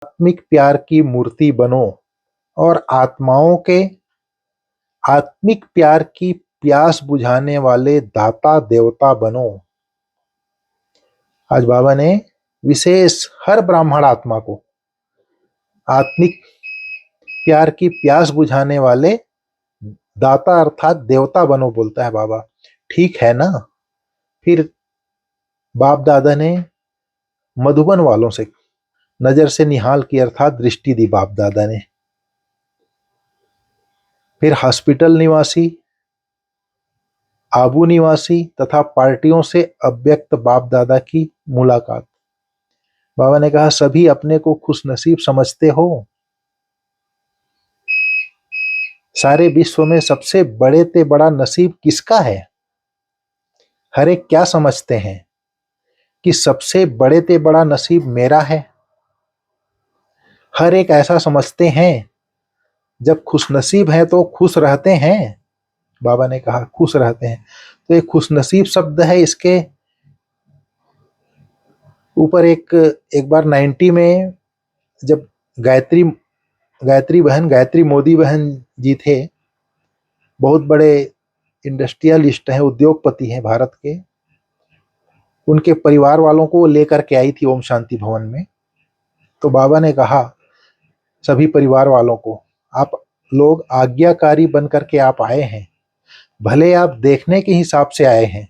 आत्मिक प्यार की मूर्ति बनो और आत्माओं के आत्मिक प्यार की प्यास बुझाने वाले दाता देवता बनो। आज बाबा ने विशेष हर ब्राह्मण आत्मा को आत्मिक प्यार की प्यास बुझाने वाले दाता अर्थात देवता बनो बोलता है बाबा। ठीक है ना? फिर बाप दादा ने मधुबन वालों से नजर से निहाल की अर्थात दृष्टि दी बाप दादा ने। फिर हॉस्पिटल निवासी, आबू निवासी तथा पार्टियों से अव्यक्त बाप दादा की मुलाकात। बाबा ने कहा, सभी अपने को खुशनसीब समझते हो। सारे विश्व में सबसे बड़े ते बड़ा नसीब किसका है? हर एक क्या समझते हैं कि सबसे बड़े ते बड़ा नसीब मेरा है। हर एक ऐसा समझते हैं। जब खुशनसीब है तो खुश रहते हैं। बाबा ने कहा खुश रहते हैं, तो एक खुशनसीब शब्द है। इसके ऊपर एक बार 90 में जब गायत्री गायत्री मोदी बहन जी थे, बहुत बड़े इंडस्ट्रियलिस्ट हैं, उद्योगपति हैं भारत के। उनके परिवार वालों को लेकर के आई थी ओम शांति भवन में। तो बाबा ने कहा सभी परिवार वालों को, आप लोग आज्ञाकारी बन करके आप आए हैं। भले आप देखने के हिसाब से आए हैं,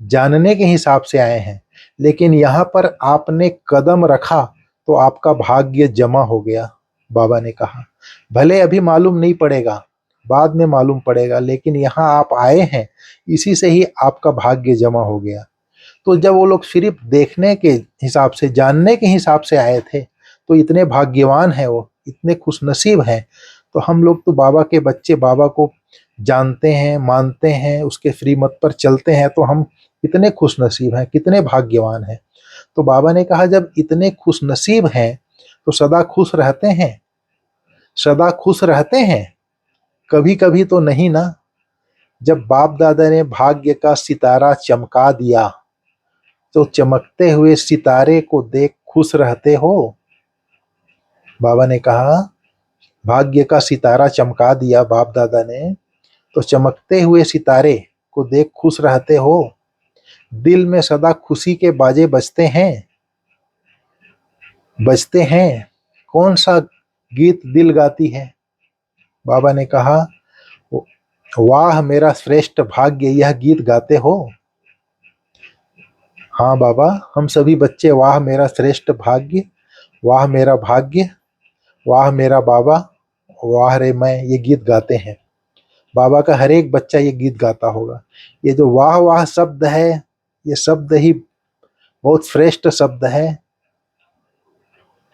जानने के हिसाब से आए हैं, लेकिन यहाँ पर आपने कदम रखा तो आपका भाग्य जमा हो गया। बाबा ने कहा भले अभी मालूम नहीं पड़ेगा, बाद में मालूम पड़ेगा, लेकिन यहाँ आप आए हैं, इसी से ही आपका भाग्य जमा हो गया। तो जब वो लोग सिर्फ देखने के हिसाब से, जानने के हिसाब से आए थे, तो इतने भाग्यवान हैं, वो इतने खुशनसीब हैं। तो हम लोग तो बाबा के बच्चे, बाबा को जानते हैं, मानते हैं, उसके श्रीमत पर चलते हैं, तो हम कितने खुशनसीब हैं, कितने भाग्यवान हैं। तो बाबा ने कहा जब इतने खुशनसीब हैं तो सदा खुश रहते हैं। सदा खुश रहते हैं, कभी कभी तो नहीं ना। जब बाप दादा ने भाग्य का सितारा चमका दिया, तो चमकते हुए सितारे को देख खुश रहते हो। बाबा ने कहा भाग्य का सितारा चमका दिया बाप दादा ने, तो चमकते हुए सितारे को देख खुश रहते हो। दिल में सदा खुशी के बाजे बजते हैं। बजते हैं। कौन सा गीत दिल गाती है? बाबा ने कहा वाह मेरा श्रेष्ठ भाग्य, यह गीत गाते हो। हाँ बाबा, हम सभी बच्चे वाह मेरा श्रेष्ठ भाग्य, वाह मेरा भाग्य, वाह मेरा बाबा, वाह रे मैं, ये गीत गाते हैं। बाबा का हर एक बच्चा ये गीत गाता होगा। ये जो वाह वाह शब्द है, ये शब्द ही बहुत श्रेष्ठ शब्द है।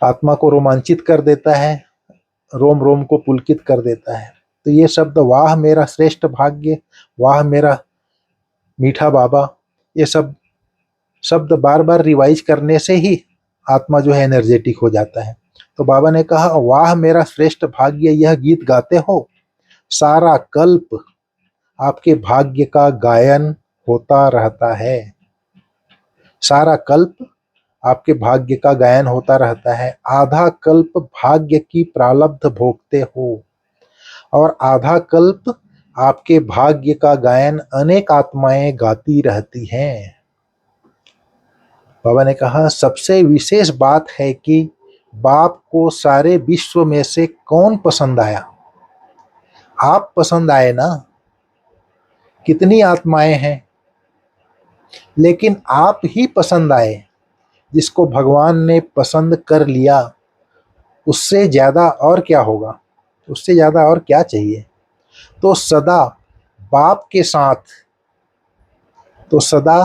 आत्मा को रोमांचित कर देता है, रोम रोम को पुलकित कर देता है। तो ये शब्द वाह मेरा श्रेष्ठ भाग्य, वाह मेरा मीठा बाबा, ये सब शब्द बार बार रिवाइज करने से ही आत्मा जो है एनर्जेटिक हो जाता है। तो बाबा ने कहा वाह मेरा श्रेष्ठ भाग्य, यह गीत गाते हो। सारा कल्प आपके भाग्य का गायन होता रहता है। सारा कल्प आपके भाग्य का गायन होता रहता है। आधा कल्प भाग्य की प्रारब्ध भोगते हो और आधा कल्प आपके भाग्य का गायन अनेक आत्माएं गाती रहती हैं। बाबा ने कहा सबसे विशेष बात है कि बाप को सारे विश्व में से कौन पसंद आया? आप पसंद आए ना। कितनी आत्माएं हैं, लेकिन आप ही पसंद आए। जिसको भगवान ने पसंद कर लिया, उससे ज्यादा और क्या होगा? उससे ज्यादा और क्या चाहिए? तो सदा बाप के साथ, तो सदा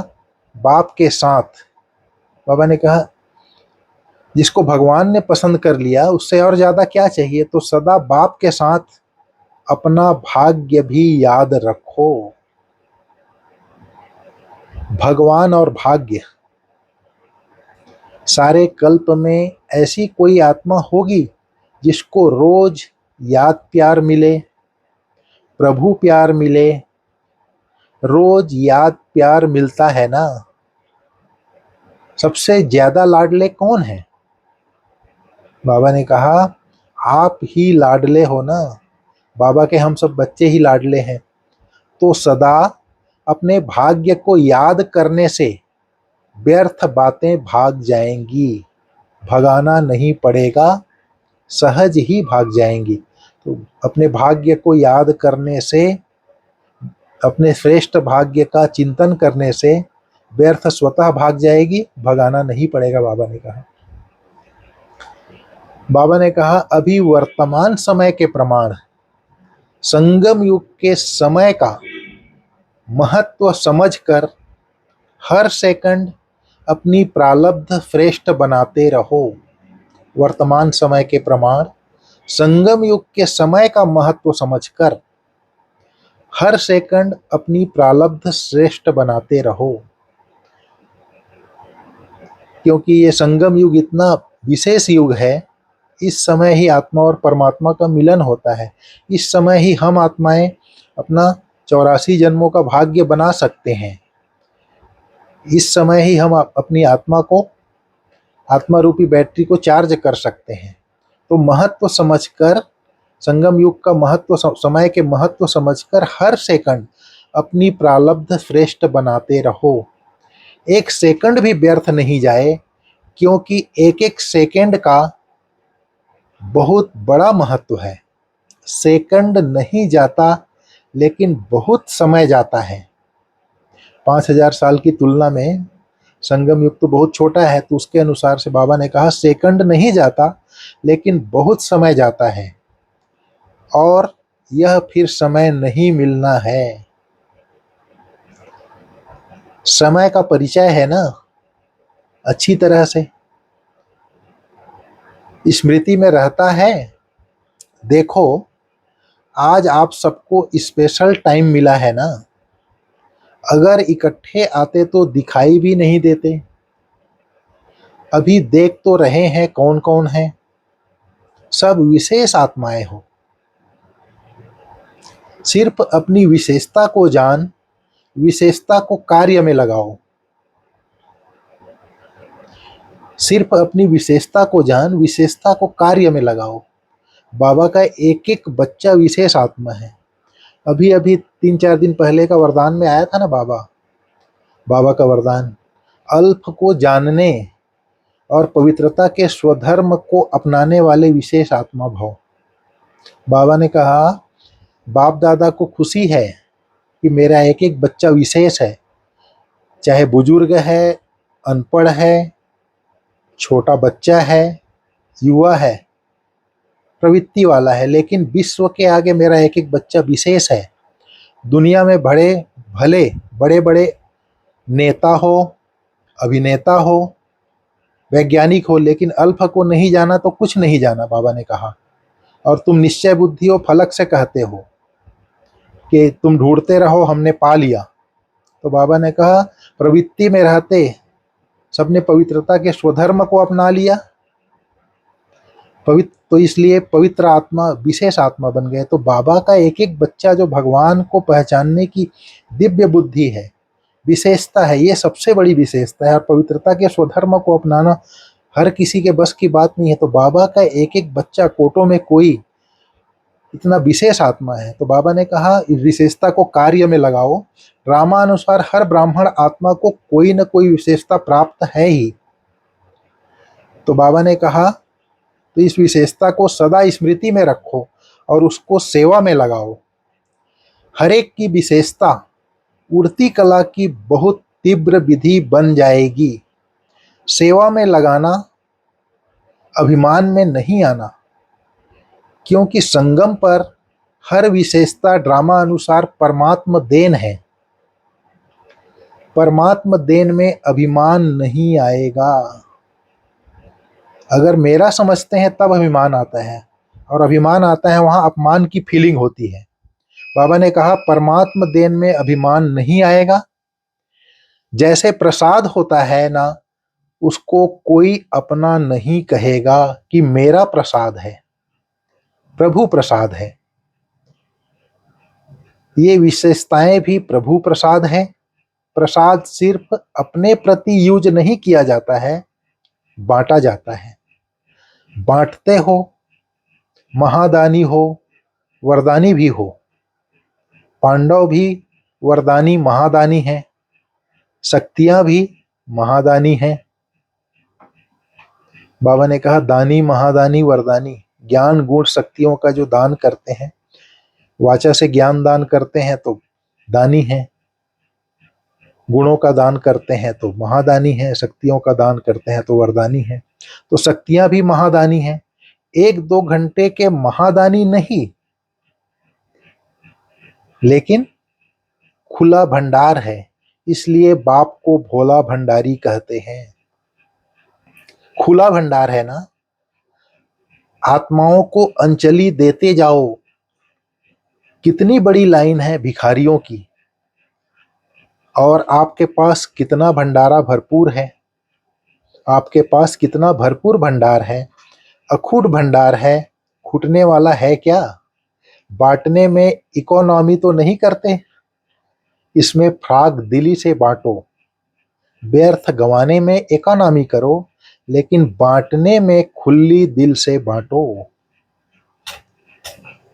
बाप के साथ बाबा ने कहा जिसको भगवान ने पसंद कर लिया, उससे और ज्यादा क्या चाहिए? तो सदा बाप के साथ अपना भाग्य भी याद रखो। भगवान और भाग्य, सारे कल्प में ऐसी कोई आत्मा होगी जिसको रोज याद प्यार मिले, प्रभु प्यार मिले? रोज याद प्यार मिलता है ना। सबसे ज्यादा लाडले कौन है? बाबा ने कहा, आप ही लाडले हो ना, बाबा के हम सब बच्चे ही लाडले हैं, तो सदा अपने भाग्य को याद करने से व्यर्थ बातें भाग जाएंगी, भगाना नहीं पड़ेगा, सहज ही भाग जाएंगी। तो अपने भाग्य को याद करने से, अपने श्रेष्ठ भाग्य का चिंतन करने से व्यर्थ स्वतः भाग जाएगी, भगाना नहीं पड़ेगा, बाबा ने कहा। बाबा ने कहा, अभी वर्तमान समय के प्रमाण, संगम युग के समय का महत्व समझकर हर सेकंड अपनी प्रारब्ध श्रेष्ठ बनाते रहो। वर्तमान समय के प्रमाण, संगम युग के समय का महत्व समझकर हर सेकंड अपनी प्रारब्ध श्रेष्ठ बनाते रहो। क्योंकि ये संगम युग इतना विशेष युग है, इस समय ही आत्मा और परमात्मा का मिलन होता है। इस समय ही हम आत्माएं अपना 84 जन्मों का भाग्य बना सकते हैं। इस समय ही हम अपनी आत्मा को, आत्मा रूपी बैटरी को चार्ज कर सकते हैं। तो महत्व समझकर, संगम युग का महत्व, समय के महत्व समझकर हर सेकंड अपनी प्रारब्ध श्रेष्ठ बनाते रहो। एक सेकंड भी व्यर्थ नहीं जाए, क्योंकि एक एक सेकंड का बहुत बड़ा महत्व है। सेकंड नहीं जाता, लेकिन बहुत समय जाता है। 5000 साल की तुलना में संगम युग तो बहुत छोटा है, तो उसके अनुसार से बाबा ने कहा, सेकंड नहीं जाता, लेकिन बहुत समय जाता है, और यह फिर समय नहीं मिलना है। समय का परिचय है ना, अच्छी तरह से स्मृति में रहता है। देखो, आज आप सबको स्पेशल टाइम मिला है ना, अगर इकट्ठे आते तो दिखाई भी नहीं देते। अभी देख तो रहे हैं कौन कौन है, सब विशेष आत्माएं हो। सिर्फ अपनी विशेषता को जान, विशेषता को कार्य में लगाओ। सिर्फ अपनी विशेषता को जान, विशेषता को कार्य में लगाओ। बाबा का एक एक बच्चा विशेष आत्मा है। अभी अभी 3-4 दिन पहले का वरदान में आया था ना, बाबा का वरदान, अल्प को जानने और पवित्रता के स्वधर्म को अपनाने वाले विशेष आत्मा भव। बाबा ने कहा, बाप दादा को खुशी है कि मेरा एक एक बच्चा विशेष है, चाहे बुजुर्ग है, अनपढ़ है, छोटा बच्चा है, युवा है, प्रवृत्ति वाला है, लेकिन विश्व के आगे मेरा एक एक बच्चा विशेष है। दुनिया में बड़े भले बड़े बड़े नेता हो, अभिनेता हो, वैज्ञानिक हो, लेकिन अल्प को नहीं जाना तो कुछ नहीं जाना, बाबा ने कहा। और तुम निश्चय बुद्धि हो, फलक से कहते हो कि तुम ढूंढते रहो, हमने पा लिया। तो बाबा ने कहा, प्रवृत्ति में रहते सबने पवित्रता के स्वधर्म को अपना लिया, पवित्र, तो इसलिए पवित्र आत्मा, विशेष आत्मा बन गए। तो बाबा का एक एक बच्चा जो भगवान को पहचानने की दिव्य बुद्धि है, विशेषता है, ये सबसे बड़ी विशेषता है। और पवित्रता के स्वधर्म को अपनाना हर किसी के बस की बात नहीं है। तो बाबा का एक एक बच्चा, कोटों में कोई, इतना विशेष आत्मा है। तो बाबा ने कहा, इस विशेषता को कार्य में लगाओ। रामानुसार हर ब्राह्मण आत्मा को कोई न कोई विशेषता प्राप्त है ही। तो बाबा ने कहा, तो इस विशेषता को सदा स्मृति में रखो और उसको सेवा में लगाओ। हर एक की विशेषता उड़ती कला की बहुत तीव्र विधि बन जाएगी। सेवा में लगाना, अभिमान में नहीं आना, क्योंकि संगम पर हर विशेषता ड्रामा अनुसार परमात्मा देन है। परमात्मा देन में अभिमान नहीं आएगा। अगर मेरा समझते हैं तब अभिमान आता है, और अभिमान आता है वहां अपमान की फीलिंग होती है। बाबा ने कहा, परमात्मा देन में अभिमान नहीं आएगा। जैसे प्रसाद होता है ना, उसको कोई अपना नहीं कहेगा कि मेरा प्रसाद है, प्रभु प्रसाद है। ये विशेषताएं भी प्रभु प्रसाद है। प्रसाद सिर्फ अपने प्रति यूज नहीं किया जाता है, बांटा जाता है। बांटते हो, महादानी हो, वरदानी भी हो। पांडव भी वरदानी महादानी हैं, शक्तियां भी महादानी हैं। बाबा ने कहा दानी महादानी वरदानी, ज्ञान गुण शक्तियों का जो दान करते हैं, वाचा से ज्ञान दान करते हैं तो दानी हैं, गुणों का दान करते हैं तो महादानी हैं, शक्तियों का दान करते हैं तो वरदानी हैं। तो शक्तियां भी महादानी हैं, 1-2 घंटे के महादानी नहीं, लेकिन खुला भंडार है, इसलिए बाप को भोला भंडारी कहते हैं। खुला भंडार है ना, आत्माओं को अंजलि देते जाओ। कितनी बड़ी लाइन है भिखारियों की, और आपके पास कितना भंडारा भरपूर है, आपके पास कितना भरपूर भंडार है, अखूट भंडार है, खूटने वाला है क्या? बांटने में इकोनॉमी तो नहीं करते, इसमें फ्राग दिली से बांटो। व्यर्थ गंवाने में इकोनॉमी करो, लेकिन बांटने में खुली दिल से बांटो।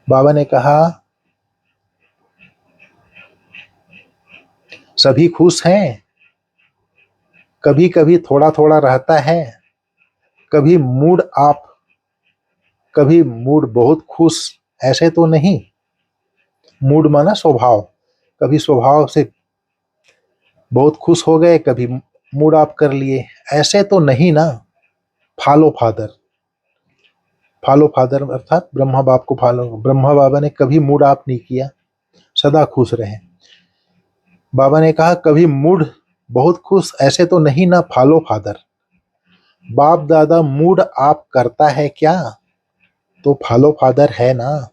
बाबा ने कहा सभी खुश हैं, कभी कभी थोड़ा थोड़ा रहता है, कभी मूड बहुत खुश, ऐसे तो नहीं। मूड माना स्वभाव, कभी स्वभाव से बहुत खुश हो गए, कभी मूड ऑफ कर लिए, ऐसे तो नहीं ना। फॉलो फादर अर्थात ब्रह्मा बाप को फॉलो। ब्रह्मा बाबा ने कभी मूड ऑफ नहीं किया, सदा खुश रहे। बाबा ने कहा कभी मूड बहुत खुश, ऐसे तो नहीं ना। फॉलो फादर, बाप दादा मूड ऑफ करता है क्या? तो फॉलो फादर है ना।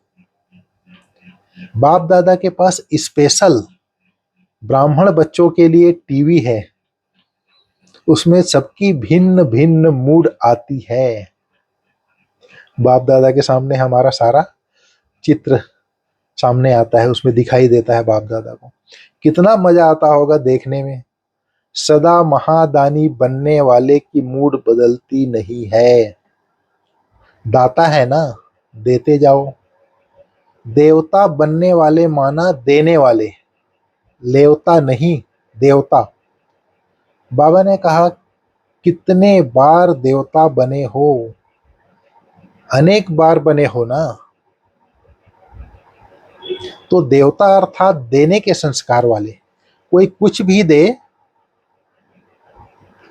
बाप दादा के पास स्पेशल ब्राह्मण बच्चों के लिए टीवी है, उसमें सबकी भिन्न भिन्न मूड आती है। बाप दादा के सामने हमारा सारा चित्र सामने आता है, उसमें दिखाई देता है बाप दादा को। कितना मजा आता होगा देखने में। सदा महादानी बनने वाले की मूड बदलती नहीं है। दाता है ना, देते जाओ। देवता बनने वाले माना देने वाले, लेवता नहीं, देवता। बाबा ने कहा कितने बार देवता बने हो? अनेक बार बने हो ना। तो देवता अर्थात देने के संस्कार वाले। कोई कुछ भी दे,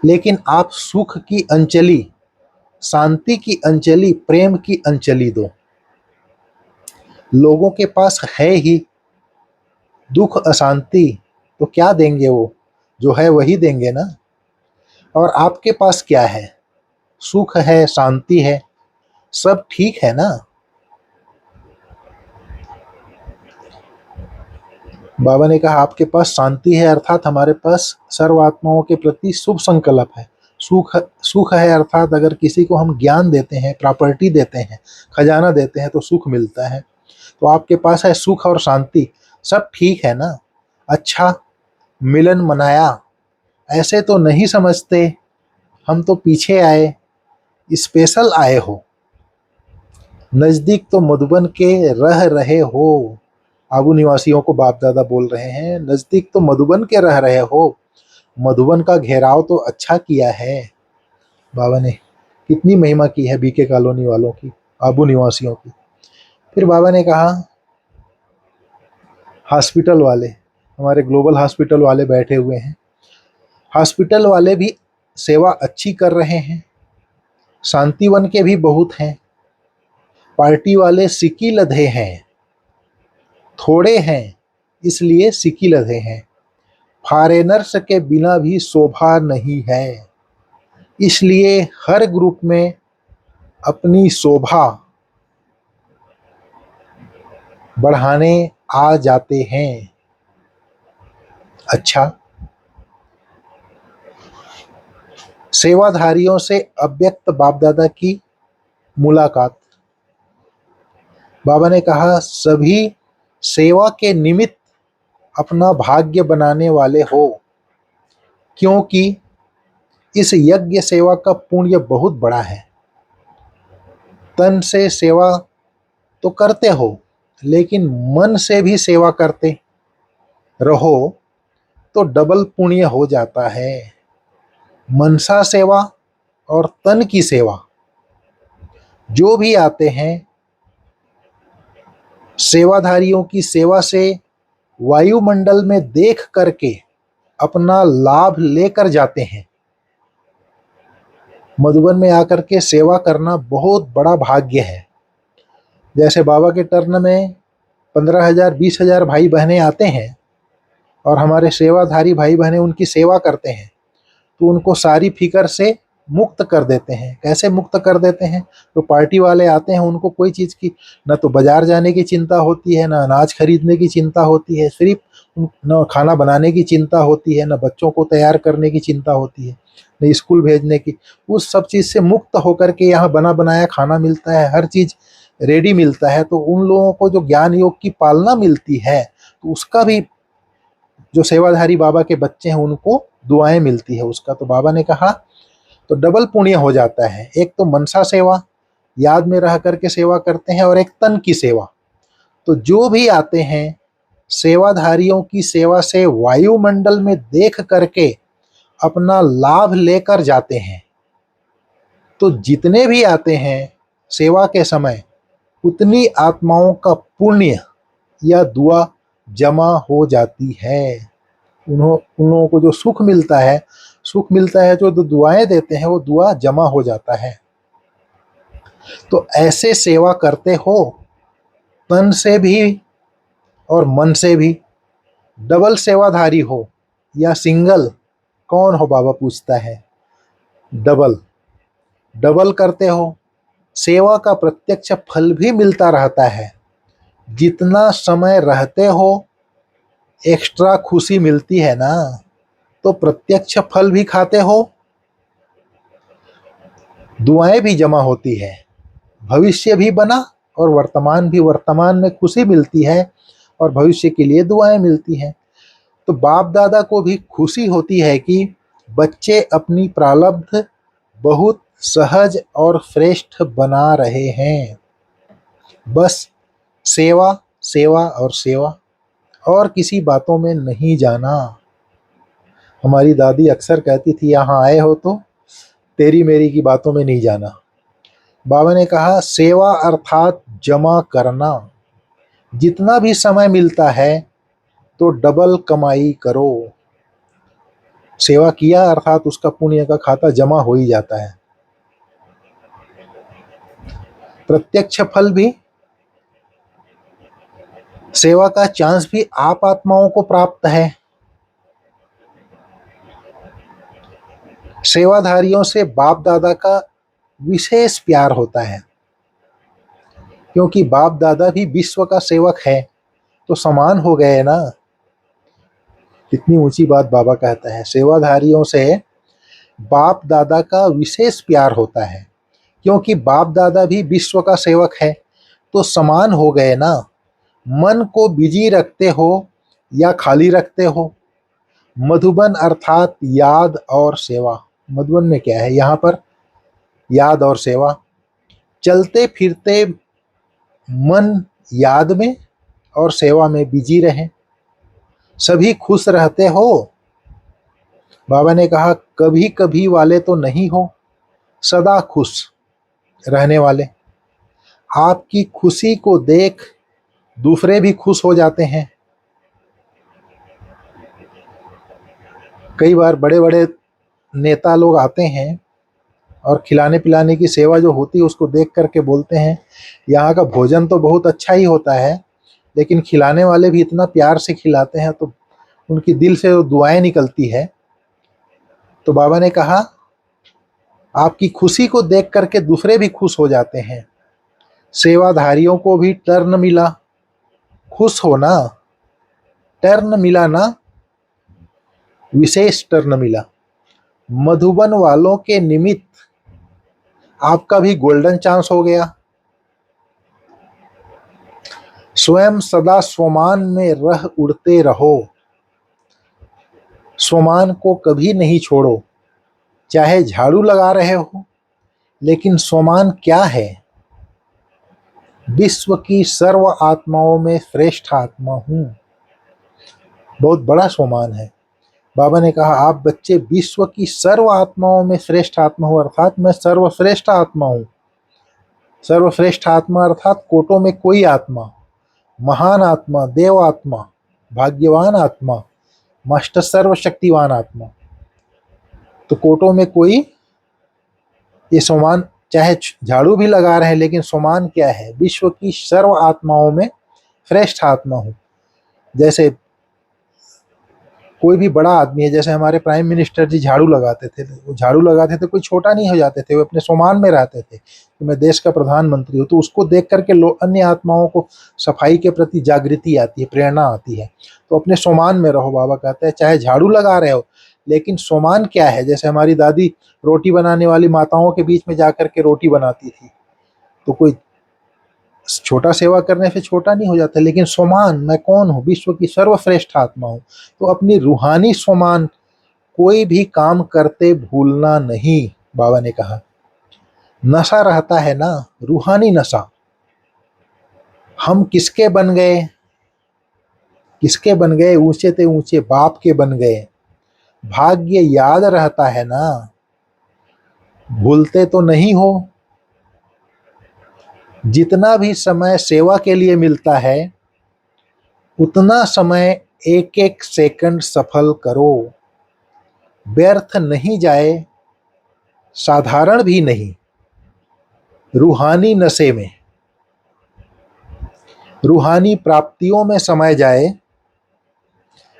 लेकिन आप सुख की अंजलि, शांति की अंजलि, प्रेम की अंजलि दो। लोगों के पास है ही दुख अशांति, तो क्या देंगे वो? जो है वही देंगे ना। और आपके पास क्या है? सुख है, शांति है, सब ठीक है ना। बाबा ने कहा आपके पास शांति है, अर्थात हमारे पास सर्व आत्माओं के प्रति शुभ संकल्प है। सुख है अर्थात अगर किसी को हम ज्ञान देते हैं, प्रॉपर्टी देते हैं, खजाना देते हैं तो सुख मिलता है। तो आपके पास है सुख और शांति, सब ठीक है ना। अच्छा मिलन मनाया, ऐसे तो नहीं समझते हम तो पीछे आए, स्पेशल आए हो। नजदीक तो मधुबन के रह रहे हो। आबू निवासियों को बाप दादा बोल रहे हैं, नजदीक तो मधुबन के रह रहे हो। मधुबन का घेराव तो अच्छा किया है। बाबा ने कितनी महिमा की है बीके कॉलोनी वालों की, आबू निवासियों की। फिर बाबा ने कहा हॉस्पिटल वाले, हमारे ग्लोबल हॉस्पिटल वाले बैठे हुए हैं, हॉस्पिटल वाले भी सेवा अच्छी कर रहे हैं। शांतिवन के भी बहुत हैं। पार्टी वाले सिक्की लधे हैं, थोड़े हैं इसलिए सिक्की लधे हैं। फॉरेनर्स के बिना भी शोभा नहीं है, इसलिए हर ग्रुप में अपनी शोभा बढ़ाने आ जाते हैं। अच्छा, सेवाधारियों से अव्यक्त बाप दादा की मुलाकात। बाबा ने कहा सभी सेवा के निमित्त अपना भाग्य बनाने वाले हो, क्योंकि इस यज्ञ सेवा का पुण्य बहुत बड़ा है। तन से सेवा तो करते हो, लेकिन मन से भी सेवा करते रहो तो डबल पुण्य हो जाता है। मनसा सेवा और तन की सेवा, जो भी आते हैं सेवाधारियों की सेवा से वायुमंडल में देख करके अपना लाभ लेकर जाते हैं। मधुबन में आकर के सेवा करना बहुत बड़ा भाग्य है। जैसे बाबा के टर्न में 15,000 20,000 भाई बहनें आते हैं और हमारे सेवाधारी भाई बहनें उनकी सेवा करते हैं, तो उनको सारी फिक्र से मुक्त कर देते हैं। कैसे मुक्त कर देते हैं? तो पार्टी वाले आते हैं, उनको कोई चीज़ की न तो बाजार जाने की चिंता होती है, न अनाज खरीदने की चिंता होती है, सिर्फ न खाना बनाने की चिंता होती है, न बच्चों को तैयार करने की चिंता होती है, न स्कूल भेजने की। उस सब चीज़ से मुक्त होकर के यहाँ बना बनाया खाना मिलता है, हर चीज़ रेडी मिलता है। तो उन लोगों को जो ज्ञान योग की पालना मिलती है, तो उसका भी जो सेवाधारी बाबा के बच्चे हैं उनको दुआएं मिलती है उसका। तो बाबा ने कहा तो डबल पुण्य हो जाता है। एक तो मनसा सेवा, याद में रह करके सेवा करते हैं, और एक तन की सेवा। तो जो भी आते हैं सेवाधारियों की सेवा से वायुमंडल में देख करके अपना लाभ लेकर जाते हैं। तो जितने भी आते हैं सेवा के समय, उतनी आत्माओं का पुण्य या दुआ जमा हो जाती है। उन लोगों को जो सुख मिलता है, जो दुआएं देते हैं, वो दुआ जमा हो जाता है। तो ऐसे सेवा करते हो, तन से भी और मन से भी। डबल सेवाधारी हो या सिंगल, कौन हो? बाबा पूछता है। डबल डबल करते हो, सेवा का प्रत्यक्ष फल भी मिलता रहता है। जितना समय रहते हो एक्स्ट्रा खुशी मिलती है ना, तो प्रत्यक्ष फल भी खाते हो, दुआएं भी जमा होती है, भविष्य भी बना और वर्तमान भी। वर्तमान में खुशी मिलती है और भविष्य के लिए दुआएं मिलती हैं। तो बाप दादा को भी खुशी होती है कि बच्चे अपनी प्रारब्ध बहुत सहज और श्रेष्ठ बना रहे हैं। बस सेवा सेवा और सेवा, और किसी बातों में नहीं जाना। हमारी दादी अक्सर कहती थी, यहाँ आए हो तो तेरी मेरी की बातों में नहीं जाना। बाबा ने कहा सेवा अर्थात जमा करना। जितना भी समय मिलता है तो डबल कमाई करो। सेवा किया अर्थात उसका पुण्य का खाता जमा हो ही जाता है। प्रत्यक्ष फल भी, सेवा का चांस भी आप आत्माओं को प्राप्त है। सेवाधारियों से बाप दादा का विशेष प्यार होता है, क्योंकि बाप दादा भी विश्व का सेवक है, तो समान हो गए ना। कितनी ऊंची बात बाबा कहता है। सेवाधारियों से बाप दादा का विशेष प्यार होता है, क्योंकि बाप दादा भी विश्व का सेवक है, तो समान हो गए ना। मन को बिजी रखते हो या खाली रखते हो? मधुबन अर्थात याद और सेवा। मधुबन में क्या है? यहाँ पर याद और सेवा। चलते फिरते मन याद में और सेवा में बिजी रहे, सभी खुश रहते हो। बाबा ने कहा कभी कभी वाले तो नहीं हो, सदा खुश रहने वाले। आपकी खुशी को देख दूसरे भी खुश हो जाते हैं। कई बार बड़े बड़े नेता लोग आते हैं और खिलाने पिलाने की सेवा जो होती है उसको देख करके बोलते हैं, यहाँ का भोजन तो बहुत अच्छा ही होता है, लेकिन खिलाने वाले भी इतना प्यार से खिलाते हैं, तो उनकी दिल से वो दुआएं निकलती है। तो बाबा ने कहा आपकी खुशी को देख करके दूसरे भी खुश हो जाते हैं। सेवाधारियों को भी टर्न मिला, खुश होना। टर्न मिला ना, विशेष टर्न मिला। मधुबन वालों के निमित्त आपका भी गोल्डन चांस हो गया। स्वयं सदा स्वमान में रह उड़ते रहो। स्वमान को कभी नहीं छोड़ो, चाहे झाड़ू लगा रहे हो, लेकिन स्वमान क्या है? विश्व की सर्व आत्माओं में श्रेष्ठ आत्मा हूँ। बहुत बड़ा सोमान है। बाबा ने कहा आप बच्चे विश्व की सर्व आत्माओं में श्रेष्ठ आत्मा हो, अर्थात मैं सर्वश्रेष्ठ आत्मा हूँ। सर्वश्रेष्ठ आत्मा अर्थात कोटों में कोई आत्मा, महान आत्मा, देव आत्मा, भाग्यवान आत्मा, मास्टर सर्वशक्तिवान आत्मा। तो कोटों में कोई, ये सोमान चाहे झाड़ू भी लगा रहे हैं, लेकिन सोमान क्या है? विश्व की सर्व आत्माओं में श्रेष्ठ आत्मा हूँ। जैसे कोई भी बड़ा आदमी है, जैसे हमारे प्राइम मिनिस्टर जी झाड़ू लगाते थे, वो झाड़ू लगाते थे, कोई छोटा नहीं हो जाते थे, वो अपने सोमान में रहते थे कि मैं देश का प्रधानमंत्री हूँ। तो उसको देख करके अन्य आत्माओं को सफाई के प्रति जागृति आती है, प्रेरणा आती है। तो अपने सोमान में रहो, बाबा कहते हैं। चाहे झाड़ू लगा रहे हो, लेकिन सोमान क्या है? जैसे हमारी दादी रोटी बनाने वाली माताओं के बीच में जाकर के रोटी बनाती थी, तो कोई छोटा सेवा करने से छोटा नहीं हो जाता, लेकिन सोमान, मैं कौन हूँ? विश्व की सर्वश्रेष्ठ आत्मा हूँ। तो अपनी रूहानी सोमान कोई भी काम करते भूलना नहीं। बाबा ने कहा नशा रहता है ना, रूहानी नशा। हम किसके बन गए? किसके बन गए? ऊंचे ते ऊंचे बाप के बन गए। भाग्य याद रहता है ना, भूलते तो नहीं हो। जितना भी समय सेवा के लिए मिलता है, उतना समय एक एक सेकंड सफल करो। व्यर्थ नहीं जाए, साधारण भी नहीं। रूहानी नशे में, रूहानी प्राप्तियों में समय जाए,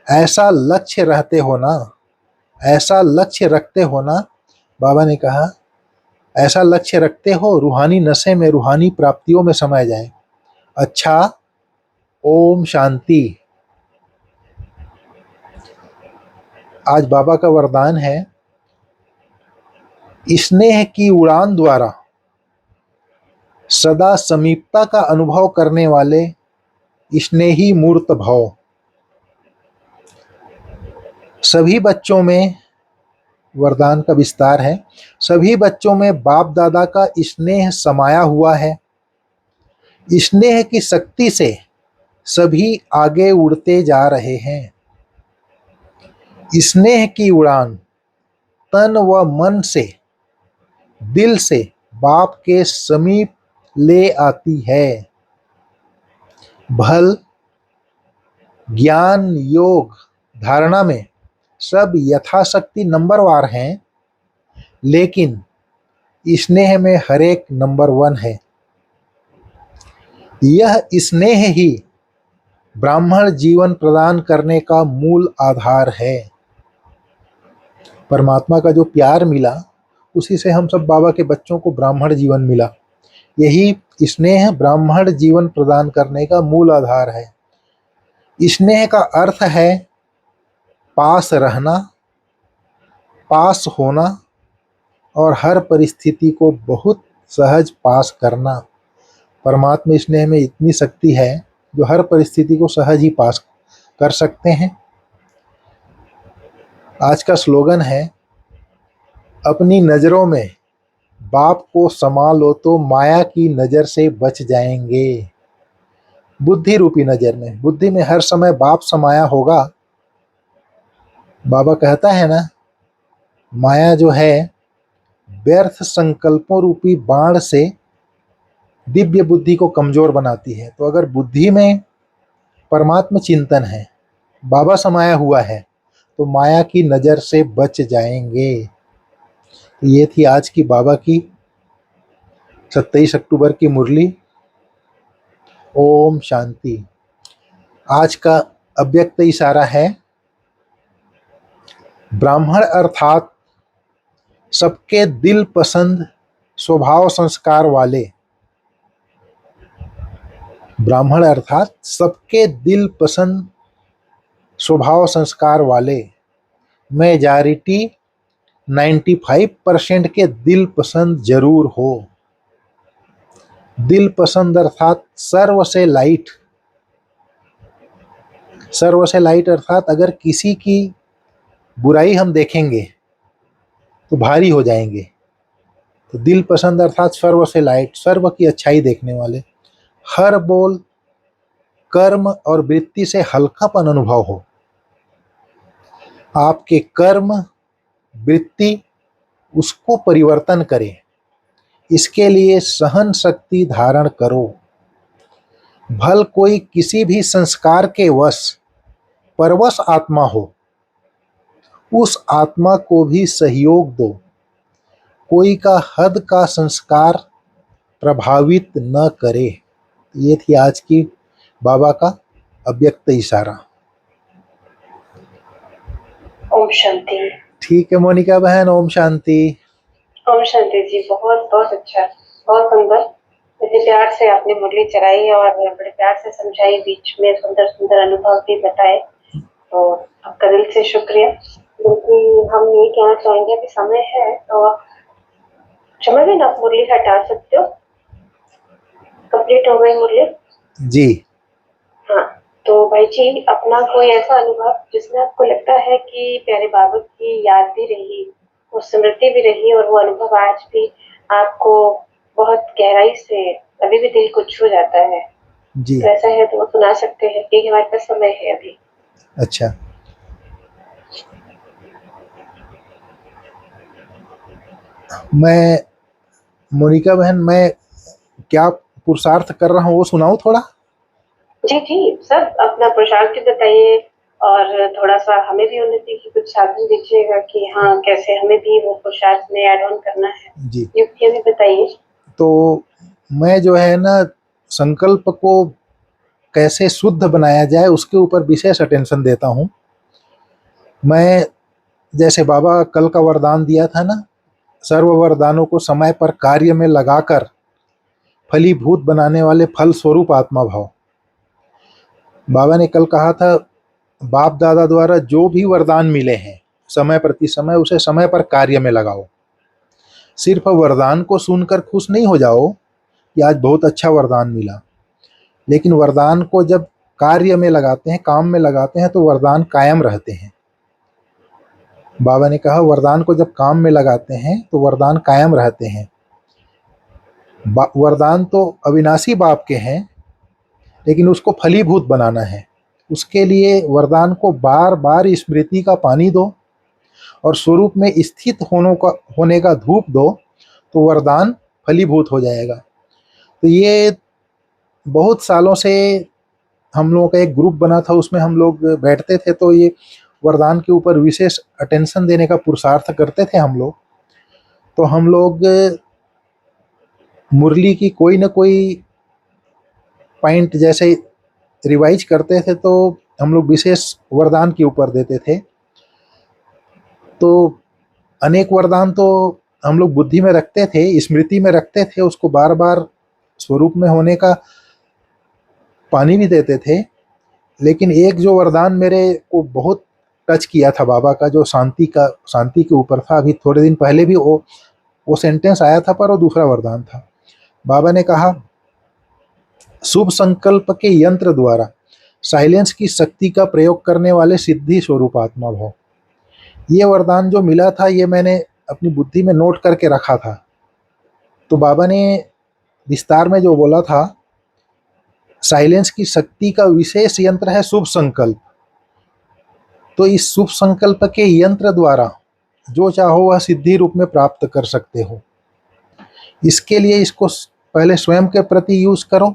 ऐसा लक्ष्य रहते हो ना, ऐसा लक्ष्य रखते हो ना। बाबा ने कहा ऐसा लक्ष्य रखते हो, रूहानी नशे में, रूहानी प्राप्तियों में समय जाए। अच्छा, ओम शांति। आज बाबा का वरदान है, स्नेह की उड़ान द्वारा सदा समीपता का अनुभव करने वाले स्नेही मूर्त भव। सभी बच्चों में, वरदान का विस्तार है, सभी बच्चों में बाप दादा का स्नेह समाया हुआ है। स्नेह की शक्ति से सभी आगे उड़ते जा रहे हैं। स्नेह की उड़ान तन व मन से, दिल से बाप के समीप ले आती है। भल, ज्ञान, योग, धारणा में सब यथाशक्ति नंबरवार हैं, लेकिन स्नेह में हर एक नंबर 1 है। यह स्नेह ही ब्राह्मण जीवन प्रदान करने का मूल आधार है। परमात्मा का जो प्यार मिला, उसी से हम सब बाबा के बच्चों को ब्राह्मण जीवन मिला। यही स्नेह ब्राह्मण जीवन प्रदान करने का मूल आधार है। स्नेह का अर्थ है पास रहना, पास होना और हर परिस्थिति को बहुत सहज पास करना। परमात्मा स्नेह में इतनी शक्ति है जो हर परिस्थिति को सहज ही पास कर सकते हैं। आज का स्लोगन है, अपनी नज़रों में बाप को समा लो तो माया की नज़र से बच जाएंगे। बुद्धि रूपी नज़र में, बुद्धि में हर समय बाप समाया होगा। बाबा कहता है ना, माया जो है व्यर्थ संकल्पों रूपी बाण से दिव्य बुद्धि को कमजोर बनाती है। तो अगर बुद्धि में परमात्मा चिंतन है, बाबा समाया हुआ है, तो माया की नज़र से बच जाएंगे। ये थी आज की बाबा की 27 अक्टूबर की मुरली। ओम शांति। आज का अव्यक्त इशारा है, ब्राह्मण अर्थात सबके दिल पसंद स्वभाव संस्कार वाले। ब्राह्मण अर्थात सबके दिल पसंद स्वभाव संस्कार वाले। मेजॉरिटी 95% के दिल पसंद जरूर हो। दिल पसंद अर्थात सर्व से लाइट। सर्व से लाइट अर्थात अगर किसी की बुराई हम देखेंगे तो भारी हो जाएंगे। तो दिल पसंद अर्थात सर्व से लाइट, सर्व की अच्छाई देखने वाले। हर बोल कर्म और वृत्ति से हल्कापन अनुभव हो। आपके कर्म वृत्ति उसको परिवर्तन करे, इसके लिए सहन शक्ति धारण करो। भल कोई किसी भी संस्कार के वश परवश आत्मा हो, उस आत्मा को भी सहयोग दो। कोई का हद का संस्कार प्रभावित न करे। ये थी आज की बाबा का अव्यक्त इशारा। ओम शांति। ठीक है मोनिका बहन, ओम शांति। ओम शांति जी, बहुत बहुत अच्छा, बहुत सुंदर। इतने प्यार से आपने मुरली चलाई और बड़े प्यार से समझाई, बीच में सुंदर सुंदर अनुभव भी बताए, तो आपका दिल से शुक्रिया। लेकिन हम ये कहना चाहेंगे अभी समय है तो क्षमा भी आप मुरली हटा सकते हो। कंप्लीट हो गई मुरली जी। हाँ, तो भाई जी अपना कोई ऐसा अनुभव जिसमें आपको लगता है कि प्यारे बाबा की याद भी रही, वो स्मृति भी रही और वो अनुभव आज भी आपको बहुत गहराई से अभी भी दिल को छू जाता है, जी। तो ऐसा है तो वो सुना सकते हैं क्योंकि हमारे पास समय है अभी। अच्छा, मैं मोनिका बहन, मैं क्या पुरुषार्थ कर रहा हूँ वो सुनाऊं थोड़ा? जी जी, सब अपना पुरुषार्थ भी बताइए और थोड़ा सा हमें भी उन्नति की कुछ साधन दीजिएगा कि हाँ कैसे हमें भी वो पुरुषार्थ में ऐड ऑन करना है, जी। युक्तियाँ भी बताइए। तो मैं जो है ना, संकल्प को कैसे शुद्ध बनाया जाए उसके ऊपर विशेष अटेंशन देता हूँ। मैं जैसे बाबा कल का वरदान दिया था ना, सर्व वरदानों को समय पर कार्य में लगाकर फलीभूत बनाने वाले फल स्वरूप आत्मा भाव। बाबा ने कल कहा था, बाप दादा द्वारा जो भी वरदान मिले हैं समय प्रति समय उसे समय पर कार्य में लगाओ। सिर्फ वरदान को सुनकर खुश नहीं हो जाओ कि आज बहुत अच्छा वरदान मिला, लेकिन वरदान को जब कार्य में लगाते हैं, काम में लगाते हैं, तो वरदान कायम रहते हैं। बाबा ने कहा वरदान को जब काम में लगाते हैं तो वरदान कायम रहते हैं। वरदान तो अविनाशी बाप के हैं, लेकिन उसको फलीभूत बनाना है। उसके लिए वरदान को बार बार स्मृति का पानी दो और स्वरूप में स्थित होने का धूप दो, तो वरदान फलीभूत हो जाएगा। तो ये बहुत सालों से हम लोगों का एक ग्रुप बना था, उसमें हम लोग बैठते थे, तो ये वरदान के ऊपर विशेष अटेंशन देने का पुरुषार्थ करते थे हम लोग। तो हम लोग मुरली की कोई ना कोई पॉइंट जैसे रिवाइज करते थे, तो हम लोग विशेष वरदान के ऊपर देते थे। तो अनेक वरदान तो हम लोग बुद्धि में रखते थे, स्मृति में रखते थे, उसको बार बार स्वरूप में होने का पानी भी देते थे। लेकिन एक जो वरदान मेरे को बहुत टच किया था बाबा का, जो शांति के ऊपर था, अभी थोड़े दिन पहले भी वो सेंटेंस आया था, पर वो दूसरा वरदान था। बाबा ने कहा, शुभ संकल्प के यंत्र द्वारा साइलेंस की शक्ति का प्रयोग करने वाले सिद्धि स्वरूप आत्मा भाव। ये वरदान जो मिला था, ये मैंने अपनी बुद्धि में नोट करके रखा था। तो बाबा ने विस्तार में जो बोला था, साइलेंस की शक्ति का विशेष यंत्र है शुभ संकल्प। तो इस शुभ संकल्प के यंत्र द्वारा जो चाहो वह सिद्धि रूप में प्राप्त कर सकते हो। इसके लिए इसको पहले स्वयं के प्रति यूज करो।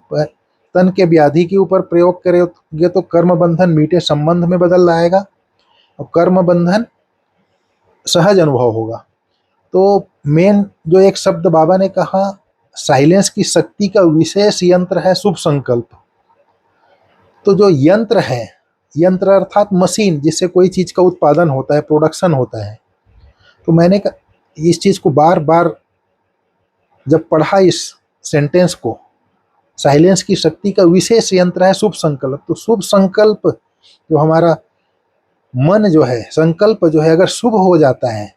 तन के व्याधि के ऊपर प्रयोग करोगे तो कर्म बंधन मीठे संबंध में बदल जाएगा और कर्म बंधन सहज अनुभव होगा। तो मेन जो एक शब्द बाबा ने कहा, साइलेंस की शक्ति का विशेष यंत्र है शुभ संकल्प। तो जो यंत्र है, यंत्र अर्थात मशीन जिससे कोई चीज का उत्पादन होता है, प्रोडक्शन होता है। तो मैंने इस चीज को बार बार जब पढ़ा, इस सेंटेंस को, साइलेंस की शक्ति का विशेष यंत्र है शुभ संकल्प। तो शुभ संकल्प जो हमारा मन जो है, संकल्प जो है, अगर शुभ हो जाता है,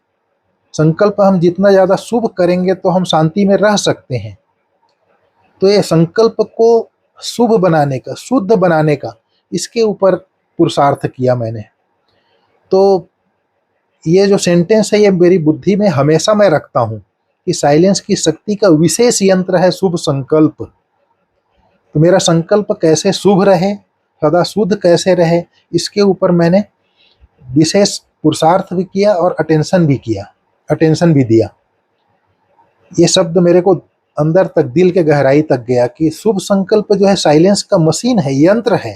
संकल्प हम जितना ज्यादा शुभ करेंगे तो हम शांति में रह सकते हैं। तो ये संकल्प को शुभ बनाने का, शुद्ध बनाने का, इसके ऊपर पुरुषार्थ किया मैंने। तो ये जो सेंटेंस है, ये मेरी बुद्धि में हमेशा मैं रखता हूँ कि साइलेंस की शक्ति का विशेष यंत्र है शुभ संकल्प। तो मेरा संकल्प कैसे शुभ रहे, सदा शुद्ध कैसे रहे, इसके ऊपर मैंने विशेष पुरुषार्थ भी किया और अटेंशन भी दिया। ये शब्द मेरे को अंदर तक, दिल के गहराई तक गया कि शुभ संकल्प जो है साइलेंस का मशीन है, यंत्र है।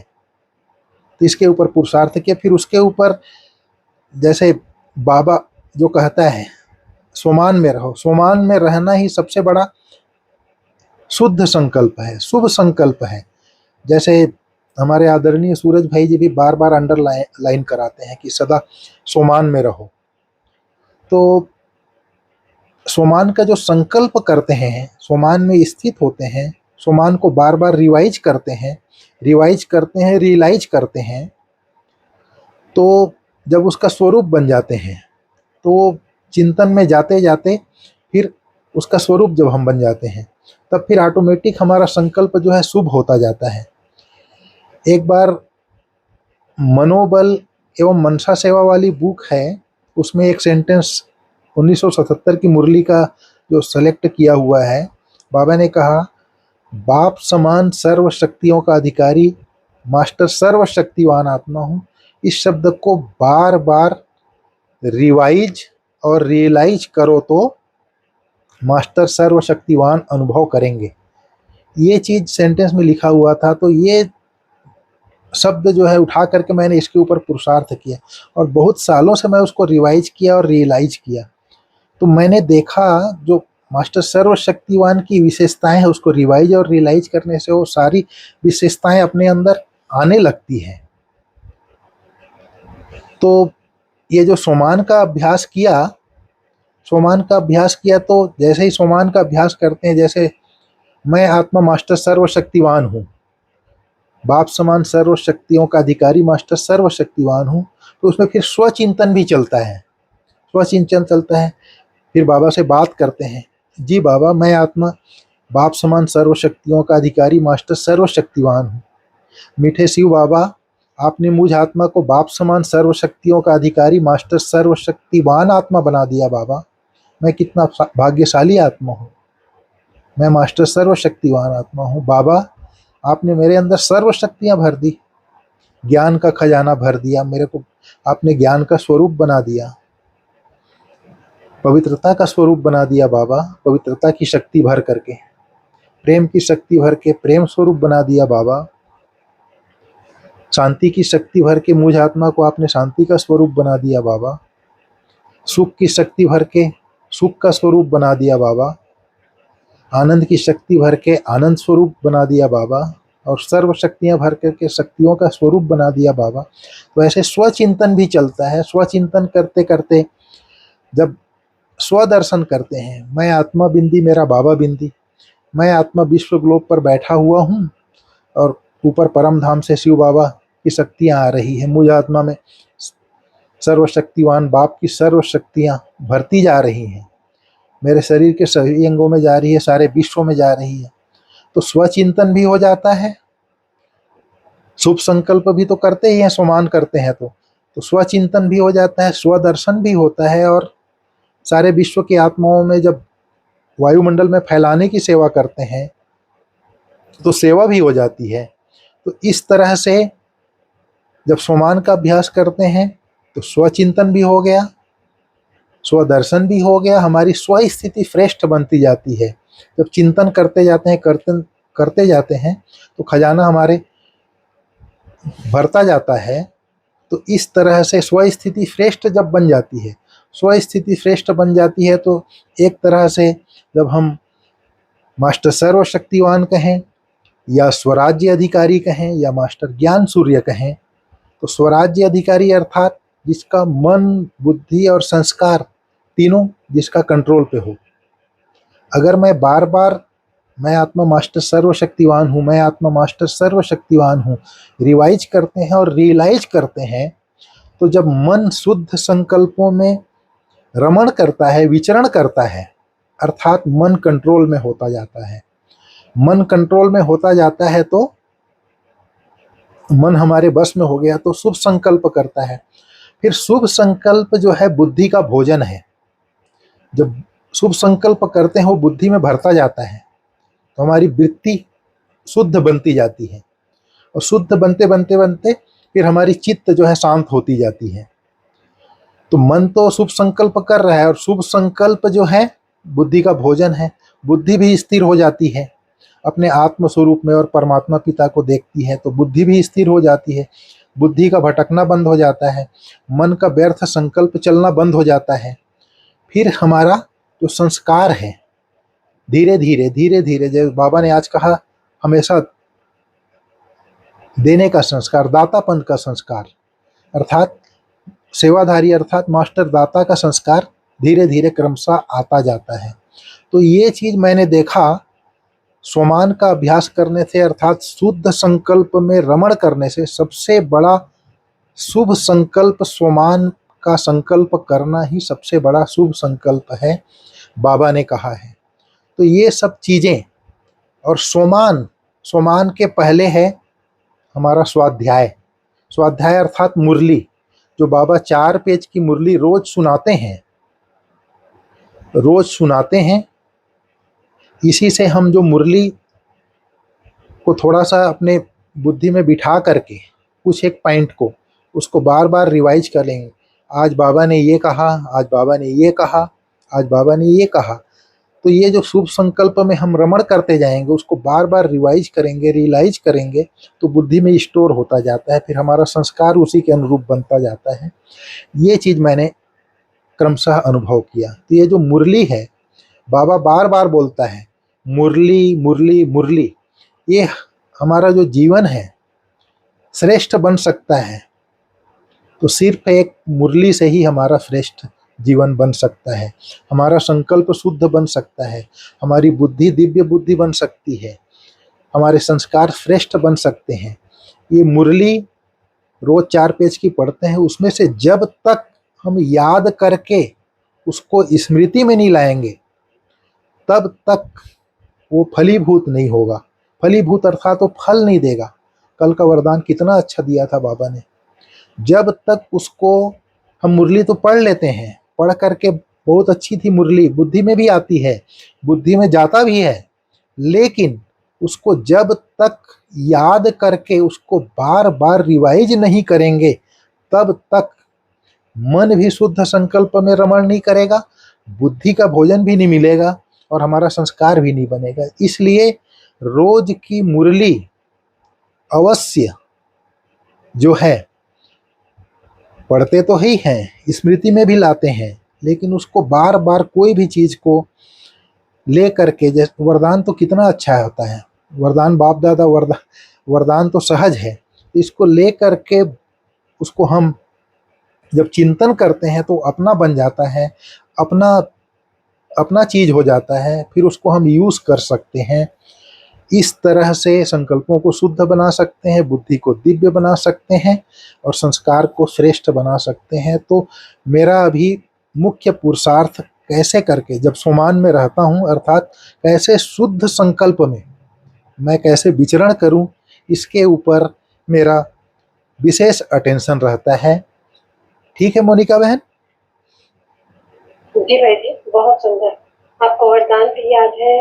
तो इसके ऊपर पुरुषार्थ किया। फिर उसके ऊपर जैसे बाबा जो कहता है सोमान में रहो, सोमान में रहना ही सबसे बड़ा शुद्ध संकल्प है, शुभ संकल्प है। जैसे हमारे आदरणीय सूरज भाई जी भी बार बार अंडरलाइन कराते हैं कि सदा सोमान में रहो। तो सोमान का जो संकल्प करते हैं, सोमान में स्थित होते हैं, सोमान को बार बार रिवाइज करते हैं, रियलाइज करते हैं, तो जब उसका स्वरूप बन जाते हैं, तो चिंतन में जाते जाते फिर उसका स्वरूप जब हम बन जाते हैं, तब फिर ऑटोमेटिक हमारा संकल्प जो है शुभ होता जाता है। एक बार मनोबल एवं मनसा सेवा वाली बुक है, उसमें एक सेंटेंस 1977 की मुरली का जो सेलेक्ट किया हुआ है, बाबा ने कहा, बाप समान सर्व शक्तियों का अधिकारी मास्टर सर्वशक्तिवान आत्मा हूँ। इस शब्द को बार बार रिवाइज और रियलाइज करो तो मास्टर सर्वशक्तिवान अनुभव करेंगे। ये चीज सेंटेंस में लिखा हुआ था। तो ये शब्द जो है उठा करके मैंने इसके ऊपर पुरुषार्थ किया और बहुत सालों से मैं उसको रिवाइज किया और रियलाइज किया। तो मैंने देखा जो मास्टर सर्वशक्तिवान की विशेषताएं हैं, उसको रिवाइज और रियलाइज करने से वो सारी विशेषताएं अपने अंदर आने लगती हैं। तो ये जो सोमान का अभ्यास किया, तो जैसे ही सोमान का अभ्यास करते हैं, जैसे मैं आत्मा मास्टर सर्वशक्तिवान हूँ, बाप समान सर्व शक्तियों का अधिकारी मास्टर सर्वशक्तिवान हूँ, तो उसमें फिर स्वचिंतन भी चलता है, फिर बाबा से बात करते हैं, जी बाबा मैं आत्मा बाप समान सर्व शक्तियों का अधिकारी मास्टर सर्वशक्तिवान हूँ। मीठे शिव बाबा, आपने मुझ आत्मा को बाप समान सर्व शक्तियों का अधिकारी मास्टर सर्वशक्तिवान आत्मा बना दिया। बाबा मैं कितना भाग्यशाली आत्मा हूँ, मैं मास्टर सर्वशक्तिवान आत्मा हूँ। बाबा आपने मेरे अंदर सर्व शक्तियाँ भर दी, ज्ञान का खजाना भर दिया, मेरे को आपने ज्ञान का स्वरूप बना दिया, पवित्रता का स्वरूप बना दिया। बाबा पवित्रता की शक्ति भर करके, प्रेम की शक्ति भर के प्रेम स्वरूप बना दिया। बाबा शांति की शक्ति भर के मुझ आत्मा को आपने शांति का स्वरूप बना दिया। बाबा सुख की शक्ति भर के सुख का स्वरूप बना दिया। बाबा आनंद की शक्ति भर के आनंद स्वरूप बना दिया। बाबा और सर्व शक्तियाँ भर करके शक्तियों का स्वरूप बना दिया। बाबा तो ऐसे स्वचिंतन भी चलता है। स्वचिंतन करते करते जब स्वदर्शन करते हैं, मैं आत्मा बिंदी मेरा बाबा बिंदी, मैं आत्मा विश्व ग्लोब पर बैठा हुआ हूँ और ऊपर परम धाम से शिव बाबा की शक्तियाँ आ रही है, मुझ आत्मा में सर्वशक्तिवान बाप की सर्व शक्तियाँ भरती जा रही हैं, मेरे शरीर के सभी अंगों में जा रही है, सारे विश्व में जा रही है। तो स्वचिंतन भी हो जाता है, शुभ संकल्प भी तो करते ही हैं, सोमान करते हैं तो स्वचिंतन भी हो जाता है, स्वदर्शन भी होता है, और सारे विश्व की आत्माओं में जब वायुमंडल में फैलाने की सेवा करते हैं तो सेवा भी हो जाती है। तो इस तरह से जब सोमान का अभ्यास करते हैं तो स्वचिंतन भी हो गया, स्वदर्शन भी हो गया, हमारी स्वस्थिति श्रेष्ठ बनती जाती है। जब चिंतन करते जाते हैं तो खजाना हमारे भरता जाता है। तो इस तरह से स्वस्थिति श्रेष्ठ जब बन जाती है, स्वस्थिति श्रेष्ठ बन जाती है, तो एक तरह से जब हम मास्टर सर्वशक्तिवान कहें या स्वराज्य अधिकारी कहें या मास्टर ज्ञान सूर्य कहें, तो स्वराज्य अधिकारी अर्थात जिसका मन बुद्धि और संस्कार तीनों जिसका कंट्रोल पे हो। अगर मैं बार बार मैं आत्मा मास्टर सर्वशक्तिवान हूँ, मैं आत्मा मास्टर सर्वशक्तिवान हूँ रिवाइज करते हैं और रियलाइज करते हैं, तो जब मन शुद्ध संकल्पों में रमण करता है, विचरण करता है, अर्थात मन कंट्रोल में होता जाता है। मन कंट्रोल में होता जाता है तो मन हमारे बस में हो गया तो शुभ संकल्प करता है। फिर शुभ संकल्प जो है बुद्धि का भोजन है। जब शुभ संकल्प करते हैं वो बुद्धि में भरता जाता है, तो हमारी वृत्ति शुद्ध बनती जाती है, और शुद्ध बनते बनते बनते फिर हमारी चित्त जो है शांत होती जाती है। तो मन तो शुभ संकल्प कर रहा है, और शुभ संकल्प जो है बुद्धि का भोजन है। बुद्धि भी स्थिर हो जाती है अपने आत्म स्वरूप में और परमात्मा पिता को देखती है, तो बुद्धि भी स्थिर हो जाती है। बुद्धि का भटकना बंद हो जाता है, मन का व्यर्थ संकल्प चलना बंद हो जाता है। फिर हमारा जो संस्कार है धीरे धीरे धीरे धीरे, जैसे बाबा ने आज कहा, हमेशा देने का संस्कार, दातापन का संस्कार, अर्थात सेवाधारी अर्थात मास्टर दाता का संस्कार धीरे धीरे क्रमशः आता जाता है। तो ये चीज मैंने देखा स्वमान का अभ्यास करने से, अर्थात शुद्ध संकल्प में रमण करने से। सबसे बड़ा शुभ संकल्प स्वमान का संकल्प करना ही सबसे बड़ा शुभ संकल्प है, बाबा ने कहा है। तो ये सब चीजें, और स्वमान, स्वमान के पहले है हमारा स्वाध्याय। स्वाध्याय अर्थात मुरली, जो बाबा 4 पेज की मुरली रोज सुनाते हैं, रोज सुनाते हैं। इसी से हम जो मुरली को थोड़ा सा अपने बुद्धि में बिठा करके कुछ एक पॉइंट को उसको बार बार रिवाइज कर लेंगे। आज बाबा ने ये कहा, आज बाबा ने ये कहा, आज बाबा ने ये कहा। तो ये जो शुभ संकल्प में हम रमण करते जाएंगे, उसको बार बार रिवाइज करेंगे, रियलाइज करेंगे, तो बुद्धि में स्टोर होता जाता है। फिर हमारा संस्कार उसी के अनुरूप बनता जाता है। ये चीज मैंने क्रमशः अनुभव किया। तो ये जो मुरली है, बाबा बार बार बोलता है मुरली मुरली मुरली, ये हमारा जो जीवन है श्रेष्ठ बन सकता है। तो सिर्फ एक मुरली से ही हमारा श्रेष्ठ जीवन बन सकता है, हमारा संकल्प शुद्ध बन सकता है, हमारी बुद्धि दिव्य बुद्धि बन सकती है, हमारे संस्कार श्रेष्ठ बन सकते हैं। ये मुरली रोज 4 पेज की पढ़ते हैं, उसमें से जब तक हम याद करके उसको स्मृति में नहीं लाएंगे, तब तक वो फलीभूत नहीं होगा। फलीभूत अर्थात वो फल नहीं देगा। कल का वरदान कितना अच्छा दिया था बाबा ने। जब तक उसको हम मुरली तो पढ़ लेते हैं, पढ़ करके बहुत अच्छी थी मुरली, बुद्धि में भी आती है, बुद्धि में जाता भी है, लेकिन उसको जब तक याद करके उसको बार बार रिवाइज नहीं करेंगे, तब तक मन भी शुद्ध संकल्प में रमण नहीं करेगा, बुद्धि का भोजन भी नहीं मिलेगा, और हमारा संस्कार भी नहीं बनेगा। इसलिए रोज की मुरली अवश्य जो है, पढ़ते तो ही हैं, स्मृति में भी लाते हैं, लेकिन उसको बार बार कोई भी चीज को ले करके, जैसे वरदान तो कितना अच्छा होता है, वरदान बाप दादा वरदान तो सहज है। इसको ले करके उसको हम जब चिंतन करते हैं तो अपना बन जाता है, अपना अपना चीज हो जाता है, फिर उसको हम यूज कर सकते हैं। इस तरह से संकल्पों को शुद्ध बना सकते हैं, बुद्धि को दिव्य बना सकते हैं, और संस्कार को श्रेष्ठ बना सकते हैं। तो मेरा अभी मुख्य पुरुषार्थ कैसे करके, जब सोमान में रहता हूँ, अर्थात कैसे शुद्ध संकल्प में मैं कैसे विचरण करूं, इसके ऊपर मेरा विशेष अटेंशन रहता है। ठीक है मोनिका बहन? जी भाई जी, बहुत सुंदर। आपको वरदान भी याद है,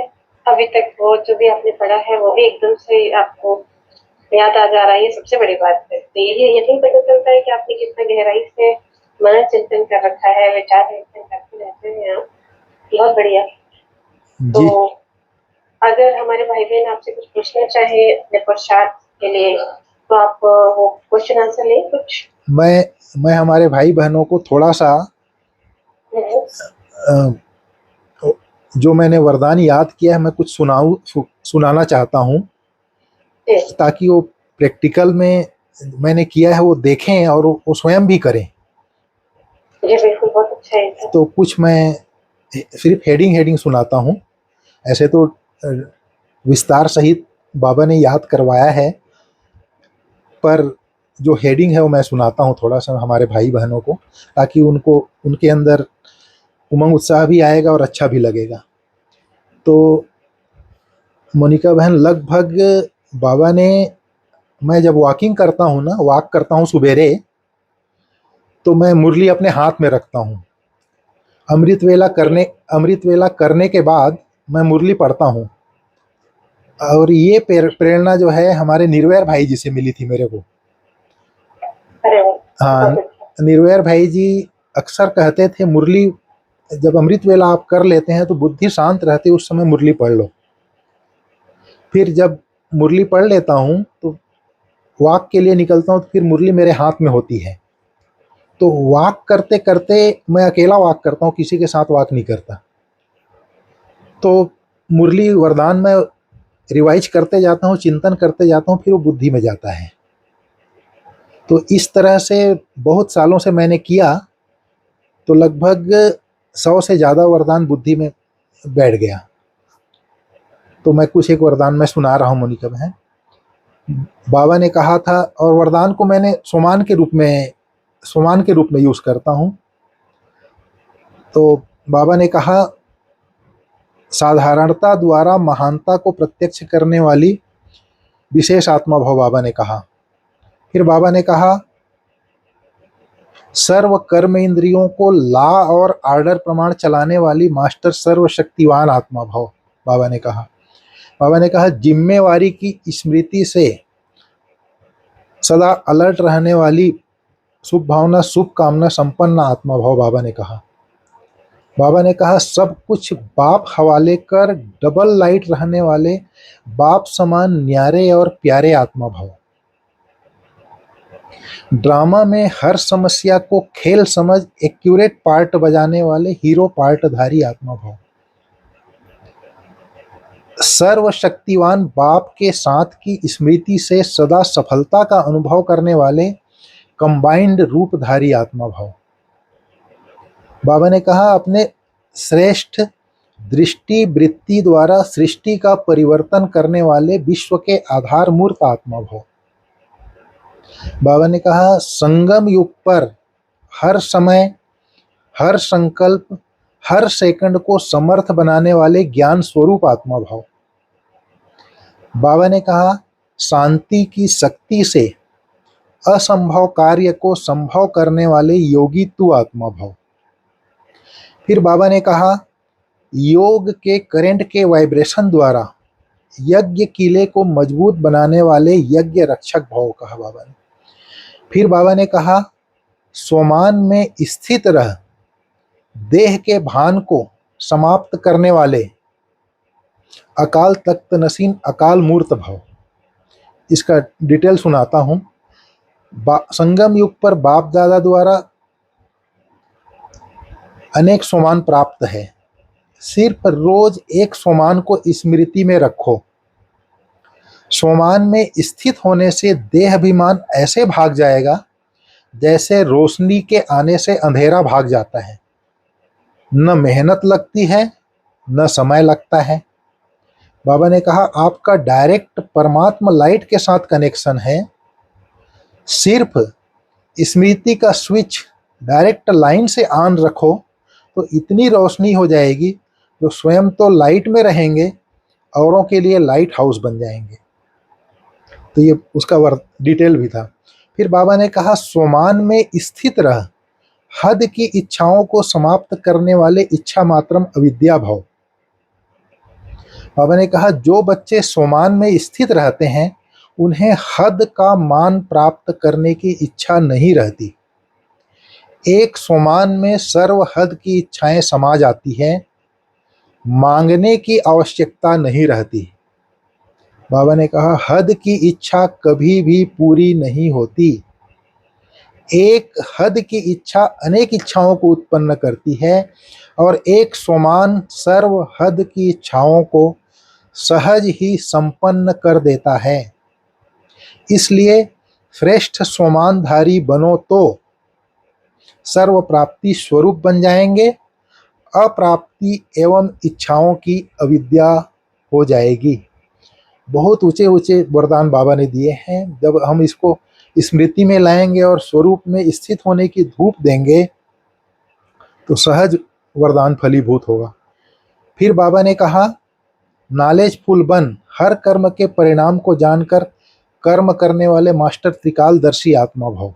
अभी तक वो जो भी आपने पढ़ा है वो भी एकदम से आपको याद आ जा रहा है। ये सबसे बड़ी बात है। तो ये यही पता चलता है कि आपने कितना गहराई से मन चिंतन कर रखा है, विचार चिंतन करते रहते हैं आप। बहुत बढ़िया। तो जी, अगर हमारे भाई बहन आपसे कुछ पूछना चाहे अपने पुरुषार्थ के लिए, तो आप वो क्वेश्चन आंसर लें कुछ। मैं हमारे भाई बहनों को थोड़ा सा अ, जो मैंने वरदान याद किया है, मैं कुछ सुनाना चाहता हूँ, ताकि वो प्रैक्टिकल में मैंने किया है वो देखें और वो स्वयं भी करें। जी बिल्कुल, बहुत अच्छा है। तो कुछ मैं सिर्फ हेडिंग हेडिंग सुनाता हूँ, ऐसे तो विस्तार सहित बाबा ने याद करवाया है, पर जो हेडिंग है वो मैं सुनाता हूँ थोड़ा सा हमारे भाई बहनों को, ताकि उनको उनके अंदर उमंग उत्साह भी आएगा और अच्छा भी लगेगा। तो मोनिका बहन, लगभग बाबा ने, मैं जब वॉकिंग करता हूँ ना, वॉक करता हूँ सुबेरे, तो मैं मुरली अपने हाथ में रखता हूँ। अमृत वेला करने के बाद मैं मुरली पढ़ता हूँ। और ये प्रेरणा जो है हमारे निर्वैर भाई जी से मिली थी मेरे को। अरे वाह, हाँ, बहुत अच्छा। निर्वैर भाई जी अक्सर कहते थे, मुरली जब अमृत वेला आप कर लेते हैं तो बुद्धि शांत रहती, उस समय मुरली पढ़ लो। फिर जब मुरली पढ़ लेता हूँ तो वॉक के लिए निकलता हूँ तो फिर मुरली मेरे हाथ में होती है। तो वॉक करते करते मैं अकेला वॉक करता हूँ, किसी के साथ वॉक नहीं करता। तो मुरली वरदान में रिवाइज करते जाता हूँ, चिंतन करते जाता हूँ, फिर वो बुद्धि में जाता है। तो इस तरह से बहुत सालों से मैंने किया, तो लगभग 100 से ज़्यादा वरदान बुद्धि में बैठ गया। तो मैं कुछ एक वरदान में सुना रहा हूँ मोनिका बहन। बाबा ने कहा था, और वरदान को मैंने सोमान के रूप में यूज़ करता हूँ। तो बाबा ने कहा, साधारणता द्वारा महानता को प्रत्यक्ष करने वाली विशेष आत्मा भव। बाबा ने कहा। फिर बाबा ने कहा, सर्व कर्म इंद्रियों को ला और आर्डर प्रमाण चलाने वाली मास्टर सर्वशक्तिवान आत्मा भव। बाबा ने कहा। बाबा ने कहा, जिम्मेवारी की स्मृति से सदा अलर्ट रहने वाली शुभ भावना शुभ कामना संपन्न आत्मा भव। बाबा ने कहा। बाबा ने कहा, सब कुछ बाप हवाले कर डबल लाइट रहने वाले बाप समान न्यारे और प्यारे आत्मा भव। ड्रामा में हर समस्या को खेल समझ एक्यूरेट पार्ट बजाने वाले हीरो पार्टधारी आत्मा भव। सर्वशक्तिवान बाप के साथ की स्मृति से सदा सफलता का अनुभव करने वाले कंबाइंड रूपधारी आत्मा भव। बाबा ने कहा, अपने श्रेष्ठ दृष्टि वृत्ति द्वारा सृष्टि का परिवर्तन करने वाले विश्व के आधार मूर्त आत्मा भव। बाबा ने कहा, संगम युग पर हर समय, हर संकल्प, हर सेकंड को समर्थ बनाने वाले ज्ञान स्वरूप आत्मा भाव। बाबा ने कहा, शांति की शक्ति से असंभव कार्य को संभव करने वाले योगी तू आत्मा भाव। फिर बाबा ने कहा, योग के करंट के वाइब्रेशन द्वारा यज्ञ किले को मजबूत बनाने वाले यज्ञ रक्षक भाव। कहा बाबा ने। फिर बाबा ने कहा, स्वमान में स्थित रह देह के भान को समाप्त करने वाले अकाल तख्त नसीन अकाल मूर्त भव। इसका डिटेल सुनाता हूँ। संगम युग पर बाप दादा द्वारा अनेक सोमान प्राप्त है। सिर्फ रोज एक सोमान को स्मृति में रखो। सोमान में स्थित होने से देह अभिमान ऐसे भाग जाएगा जैसे रोशनी के आने से अंधेरा भाग जाता है। न मेहनत लगती है, न समय लगता है। बाबा ने कहा, आपका डायरेक्ट परमात्मा लाइट के साथ कनेक्शन है। सिर्फ स्मृति का स्विच डायरेक्ट लाइन से ऑन रखो तो इतनी रोशनी हो जाएगी जो स्वयं तो लाइट में रहेंगे, औरों के लिए लाइट हाउस बन जाएंगे। तो ये उसका डिटेल भी था। फिर बाबा ने कहा, स्वमान में स्थित रह हद की इच्छाओं को समाप्त करने वाले इच्छा मात्रम अविद्या भव। बाबा ने कहा, जो बच्चे सोमान में स्थित रहते हैं उन्हें हद का मान प्राप्त करने की इच्छा नहीं रहती। एक सोमान में सर्व हद की इच्छाएं समा जाती हैं, मांगने की आवश्यकता नहीं रहती। बाबा ने कहा, हद की इच्छा कभी भी पूरी नहीं होती। एक हद की इच्छा अनेक इच्छाओं को उत्पन्न करती है और एक सोमान सर्व हद की इच्छाओं को सहज ही संपन्न कर देता है। इसलिए श्रेष्ठ सोमानधारी बनो तो सर्व प्राप्ति स्वरूप बन जाएंगे, अप्राप्ति एवं इच्छाओं की अविद्या हो जाएगी। बहुत ऊंचे ऊंचे वरदान बाबा ने दिए हैं। जब हम इसको स्मृति में लाएंगे और स्वरूप में स्थित होने की धूप देंगे तो सहज वरदान फलीभूत होगा। फिर बाबा ने कहा, नॉलेजफुल बन हर कर्म के परिणाम को जानकर कर्म करने वाले मास्टर त्रिकालदर्शी आत्मा भव।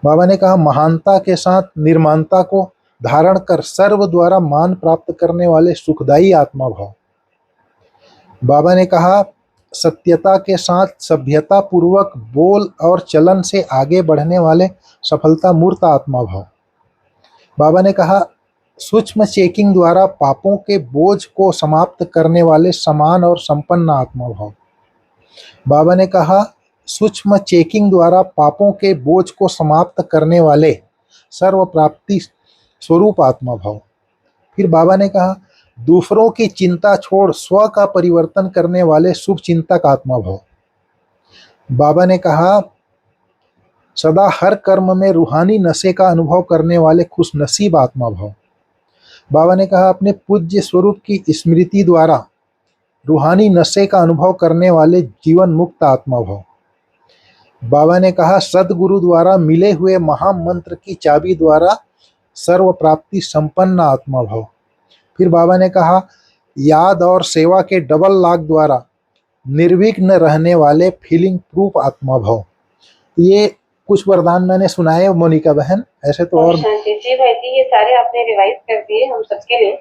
बाबा ने कहा, महानता के साथ निर्माणता को धारण कर सर्व द्वारा मान प्राप्त करने वाले सुखदायी आत्मा भव। बाबा ने कहा, सत्यता के साथ सभ्यता पूर्वक बोल और चलन से आगे बढ़ने वाले सफलता मूर्त आत्मा भाव। बाबा ने कहा, सूक्ष्म चेकिंग द्वारा पापों के बोझ को समाप्त करने वाले समान और संपन्न आत्मा भाव। बाबा ने कहा, सूक्ष्म चेकिंग द्वारा पापों के बोझ को समाप्त करने वाले सर्व प्राप्ति स्वरूप आत्मा भाव। फिर बाबा ने कहा, दूसरों की चिंता छोड़ स्व का परिवर्तन करने वाले शुभ चिंतक आत्मा भाव। बाबा ने कहा, सदा हर कर्म में रूहानी नशे का अनुभव करने वाले खुश नसीब आत्मा भाव। बाबा ने कहा, अपने पूज्य स्वरूप की स्मृति द्वारा रूहानी नशे का अनुभव करने वाले जीवन मुक्त आत्मा भाव। बाबा ने कहा, सदगुरु द्वारा मिले हुए महामंत्र की चाबी द्वारा सर्व प्राप्ति संपन्न आत्मा भाव। फिर बाबा ने कहा, याद और सेवा के डबल लाख द्वारा निर्विघ्न रहने वाले फीलिंग प्रूफ आत्मा भाव। ये कुछ वरदान मैंने सुनाए मोनिका बहन, ऐसे तो और शांति जी भाई जी, ये सारे आपने रिवाइज कर दिए हम सबके लिए,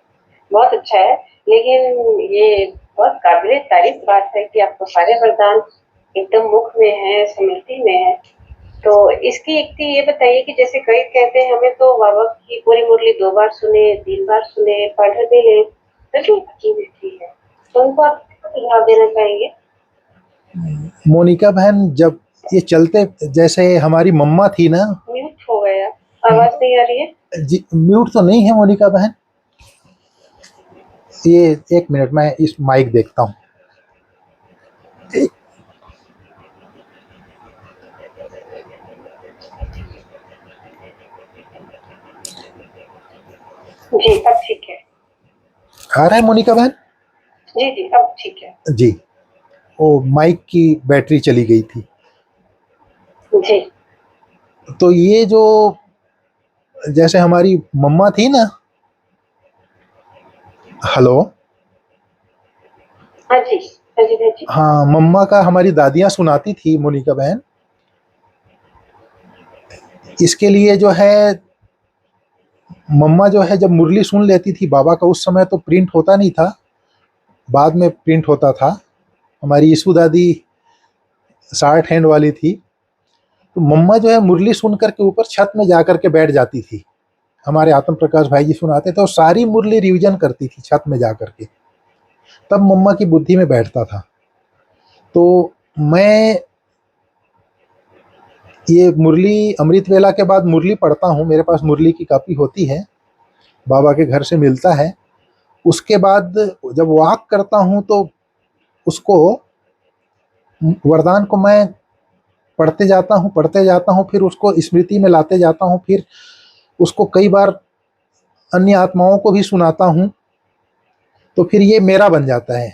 बहुत अच्छा है। लेकिन ये बहुत काबिले तारीफ बात है कि आपको सारे वरदान एकदम मुख में है, स्मृति में है। तो इसकी एक ये बताइए कि जैसे कई कहते हैं हमें तो बाबा की पूरी मुरली 2 बार सुने, 3 बार सुने, पढ़ भी ले, तो अच्छी मिलती है, तो उनको आप सुझाव देना चाहेंगे? मोनिका बहन, जब ये चलते, जैसे हमारी मम्मा थी ना। म्यूट हो गया, आवाज नहीं आ रही है जी, म्यूट तो नहीं है मोनिका बहन। ये एक मिनट, मैं इस माइक देखता हूँ। जी, अब ठीक है। आ रहा है मोनिका बहन? जी जी, अब ठीक है जी, वो माइक की बैटरी चली गई थी। जी। तो ये जो, जैसे हमारी मम्मा थी ना। हेलो। हाँ जी, हाँ जी भाई जी। हाँ, मम्मा का हमारी दादियाँ सुनाती थी मोनिका बहन। इसके लिए जो है, मम्मा जो है जब मुरली सुन लेती थी बाबा का, उस समय तो प्रिंट होता नहीं था, बाद में प्रिंट होता था। हमारी यीशु दादी 60 हैंड वाली थी, तो मम्मा जो है मुरली सुन करके ऊपर छत में जा करके बैठ जाती थी। हमारे आत्म प्रकाश भाई जी सुनाते थे और सारी मुरली रिवीजन करती थी छत में जा करके, तब मम्मा की बुद्धि में बैठता था। तो मैं ये मुरली अमृत वेला के बाद मुरली पढ़ता हूँ, मेरे पास मुरली की कॉपी होती है, बाबा के घर से मिलता है। उसके बाद जब वॉक करता हूँ तो उसको, वरदान को मैं पढ़ते जाता हूँ, फिर उसको स्मृति में लाते जाता हूँ, फिर उसको कई बार अन्य आत्माओं को भी सुनाता हूँ। तो फिर ये मेरा बन जाता है,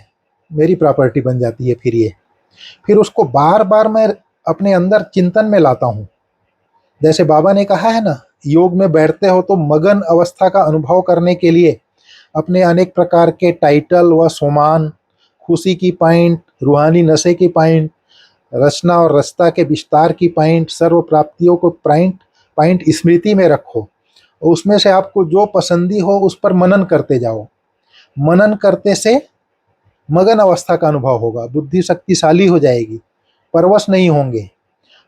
मेरी प्रॉपर्टी बन जाती है। फिर उसको बार बार मैं अपने अंदर चिंतन में लाता हूँ। जैसे बाबा ने कहा है ना, योग में बैठते हो तो मगन अवस्था का अनुभव करने के लिए अपने अनेक प्रकार के टाइटल व सम्मान, खुशी की पॉइंट, रूहानी नशे की पॉइंट, रचना और रचता के विस्तार की पॉइंट, सर्व प्राप्तियों को पॉइंट पॉइंट स्मृति में रखो। उसमें से आपको जो पसंदी हो उस पर मनन करते जाओ। मनन करते से मगन अवस्था का अनुभव होगा, बुद्धि शक्तिशाली हो जाएगी, परवश नहीं होंगे।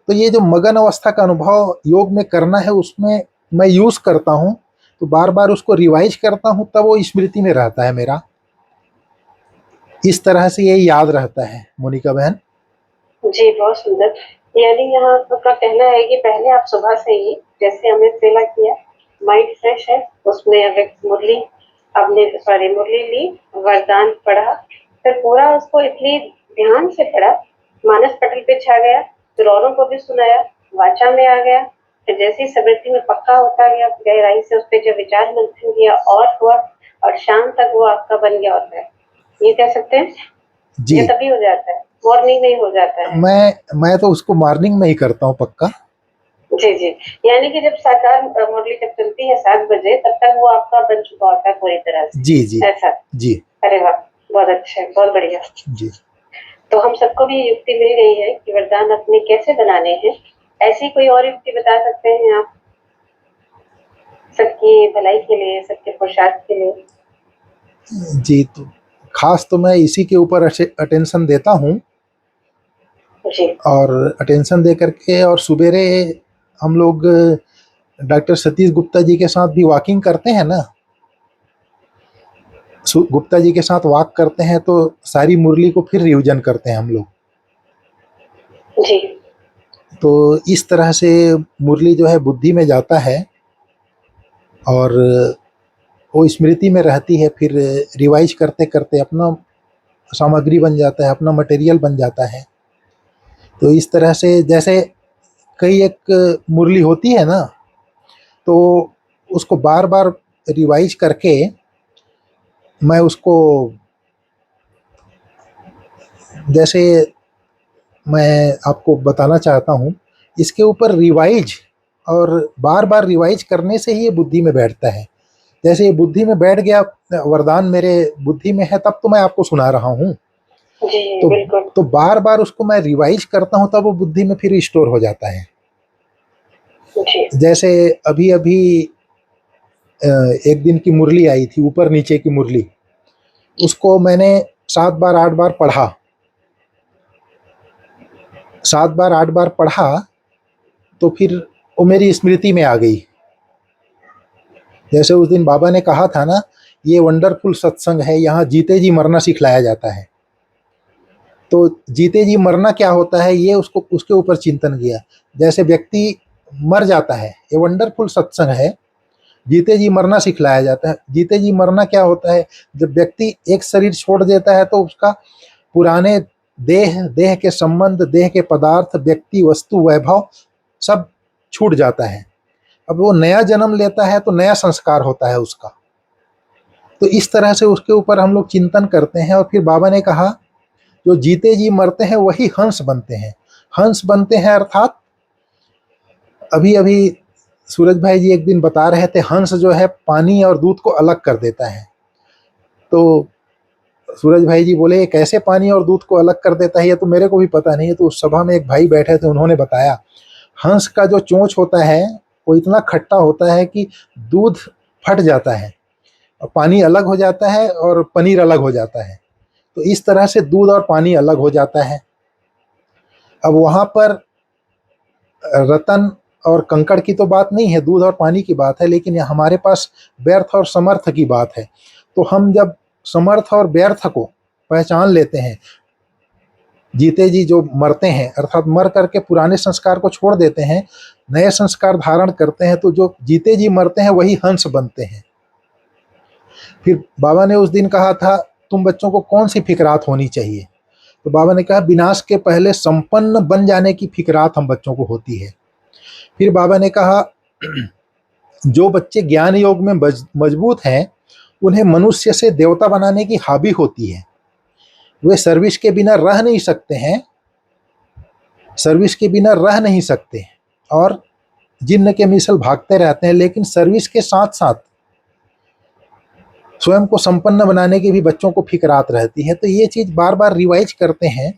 तो ये जो मगन अवस्था का अनुभव योग में करना है, उसमें मैं यूज करता हूँ, तो बार बार उसको रिवाइज करता हूँ, तब वो स्मृति में रहता है मेरा। इस तरह से ये याद रहता है मोनिका बहन। जी, बहुत सुंदर। यानी यहाँ आपका कहना है कि पहले आप सुबह से ही जैसे हमने सेवा किया, माइंड फ्रेश है, उसमें अगर मुरली आपने मुरली ली, वरदान पढ़ा, फिर पूरा उसको इतनी ध्यान से पढ़ा, मानस पटल पे छा गया, फिर औरों को भी सुनाया, वाचा में आ गया, फिर जैसे ही स्मृति में पक्का होता गया, गहराई से उस पर जो विचार मंथन किया और हुआ, और शाम तक वो आपका बन गया होता है, ये कह सकते हैं? जी, ये तभी हो जाता है, मॉर्निंग में ही हो जाता है। मैं तो उसको मॉर्निंग में ही करता हूँ पक्का। जी जी, यानी कि जब साकार मुरली जब चलती है 7 बजे, तब तक वो आपका बन चुका होता है पूरी तरह से, जी जी ऐसा? जी अरे वाह, बहुत अच्छा है, बहुत बढ़िया। जी तो हम सबको भी युक्ति मिल गई है कि वरदान अपने कैसे बनाने हैं। ऐसी कोई और युक्ति बता सकते हैं आप, सबकी भलाई के लिए, सबके पुरुषार्थ के लिए? जी। तो खास तो मैं इसी के ऊपर अटेंशन देता हूँ, जी और अटेंशन दे करके और सुबेरे हम लोग डॉक्टर सतीश गुप्ता जी के साथ भी वॉकिंग करते हैं ना, गुप्ता जी के साथ वॉक करते हैं तो सारी मुरली को फिर रिवीजन करते हैं हम लोग। जी तो इस तरह से मुरली जो है बुद्धि में जाता है और वो स्मृति में रहती है, फिर रिवाइज करते करते अपना सामग्री बन जाता है, अपना मटेरियल बन जाता है। तो इस तरह से जैसे कई एक मुरली होती है ना, तो उसको बार बार रिवाइज करके मैं उसको, जैसे मैं आपको बताना चाहता हूँ, इसके ऊपर रिवाइज और बार बार रिवाइज करने से ही ये बुद्धि में बैठता है। जैसे ये बुद्धि में बैठ गया, वरदान मेरे बुद्धि में है, तब तो मैं आपको सुना रहा हूँ। जी तो बिल्कुल। तो बार बार उसको मैं रिवाइज करता हूँ, तब वो बुद्धि में फिर स्टोर हो जाता है। जी जैसे अभी अभी एक दिन की मुरली आई थी, ऊपर नीचे की मुरली, उसको मैंने 7 बार 8 बार पढ़ा, 7 बार 8 बार पढ़ा, तो फिर वो मेरी स्मृति में आ गई। जैसे उस दिन बाबा ने कहा था ना, ये वंडरफुल सत्संग है, यहाँ जीते जी मरना सिखलाया जाता है। तो जीते जी मरना क्या होता है, ये उसको उसके ऊपर चिंतन किया। जैसे व्यक्ति मर जाता है, ये वंडरफुल सत्संग है, जीते जी मरना सिखलाया जाता है। जीते जी मरना क्या होता है, जब व्यक्ति एक शरीर छोड़ देता है तो उसका पुराने देह के संबंध, देह के पदार्थ, व्यक्ति, वस्तु, वैभव सब छूट जाता है। अब वो नया जन्म लेता है तो नया संस्कार होता है उसका। तो इस तरह से उसके ऊपर हम लोग चिंतन करते हैं। और फिर बाबा ने कहा, जो जीते जी मरते हैं वही हंस बनते हैं। हंस बनते हैं अर्थात, अभी अभी सूरज भाई जी एक दिन बता रहे थे, हंस जो है पानी और दूध को अलग कर देता है। तो सूरज भाई जी बोले, ये कैसे पानी और दूध को अलग कर देता है, ये तो मेरे को भी पता नहीं है। तो उस सभा में एक भाई बैठे थे, उन्होंने बताया, हंस का जो चोंच होता है वो इतना खट्टा होता है कि दूध फट जाता है, और पानी अलग हो जाता है और पनीर अलग हो जाता है। तो इस तरह से दूध और पानी अलग हो जाता है। अब वहाँ पर रतन और कंकड़ की तो बात नहीं है, दूध और पानी की बात है, लेकिन हमारे पास व्यर्थ और समर्थ की बात है। तो हम जब समर्थ और व्यर्थ को पहचान लेते हैं, जीते जी जो मरते हैं अर्थात मर करके पुराने संस्कार को छोड़ देते हैं, नए संस्कार धारण करते हैं, तो जो जीते जी मरते हैं वही हंस बनते हैं। फिर बाबा ने उस दिन कहा था, तुम बच्चों को कौन सी फिक्रात होनी चाहिए? तो बाबा ने कहा, विनाश के पहले संपन्न बन जाने की फिक्रात हम बच्चों को होती है। फिर बाबा ने कहा, जो बच्चे ज्ञान योग में मजबूत हैं, उन्हें मनुष्य से देवता बनाने की हाबी होती है। वे सर्विस के बिना रह नहीं सकते हैं, सर्विस के बिना रह नहीं सकते, और जिन्न के मिसल भागते रहते हैं, लेकिन सर्विस के साथ साथ स्वयं को संपन्न बनाने की भी बच्चों को फिक्रात रहती है। तो ये चीज़ बार बार रिवाइज करते हैं,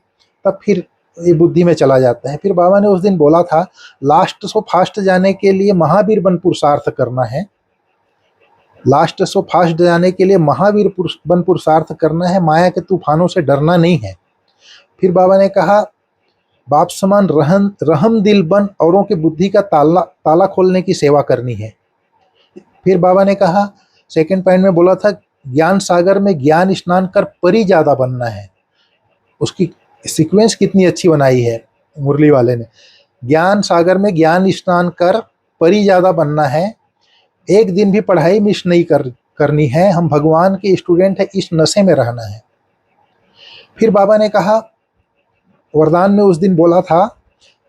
तब फिर ये बुद्धि में चला जाता है। फिर बाबा ने उस दिन बोला था, लास्ट सो फास्ट जाने के लिए महावीर बन पुरुषार्थ करना है, लास्ट सो फास्ट जाने के लिए महावीर बन पुरुषार्थ करना है, माया के तूफानों से डरना नहीं है। फिर बाबा ने कहा, बाप समान रहम दिल बन औरों की बुद्धि का ताला खोलने की सेवा करनी है। फिर बाबा ने कहा, सेकंड पॉइंट में बोला था, ज्ञान सागर में ज्ञान स्नान कर परी ज्यादा बनना है। उसकी सीक्वेंस कितनी अच्छी बनाई है मुरली वाले ने। ज्ञान सागर में ज्ञान स्नान कर परी ज्यादा बनना है, एक दिन भी पढ़ाई मिस नहीं करनी है, हम भगवान के स्टूडेंट है, इस नशे में रहना है। फिर बाबा ने कहा, वरदान में उस दिन बोला था,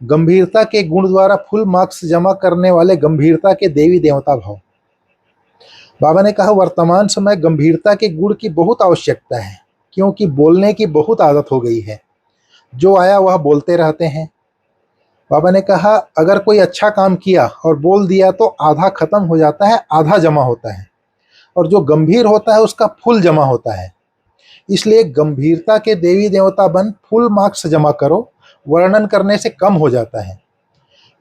गंभीरता के गुण द्वारा फुल मार्क्स जमा करने वाले गंभीरता के देवी देवता भाव। बाबा ने कहा, वर्तमान समय गंभीरता के गुण की बहुत आवश्यकता है, क्योंकि बोलने की बहुत आदत हो गई है, जो आया वह बोलते रहते हैं। बाबा ने कहा, अगर कोई अच्छा काम किया और बोल दिया तो आधा खत्म हो जाता है, आधा जमा होता है, और जो गंभीर होता है उसका फुल जमा होता है। इसलिए गंभीरता के देवी देवता बन फुल मार्क्स जमा करो, वर्णन करने से कम हो जाता है।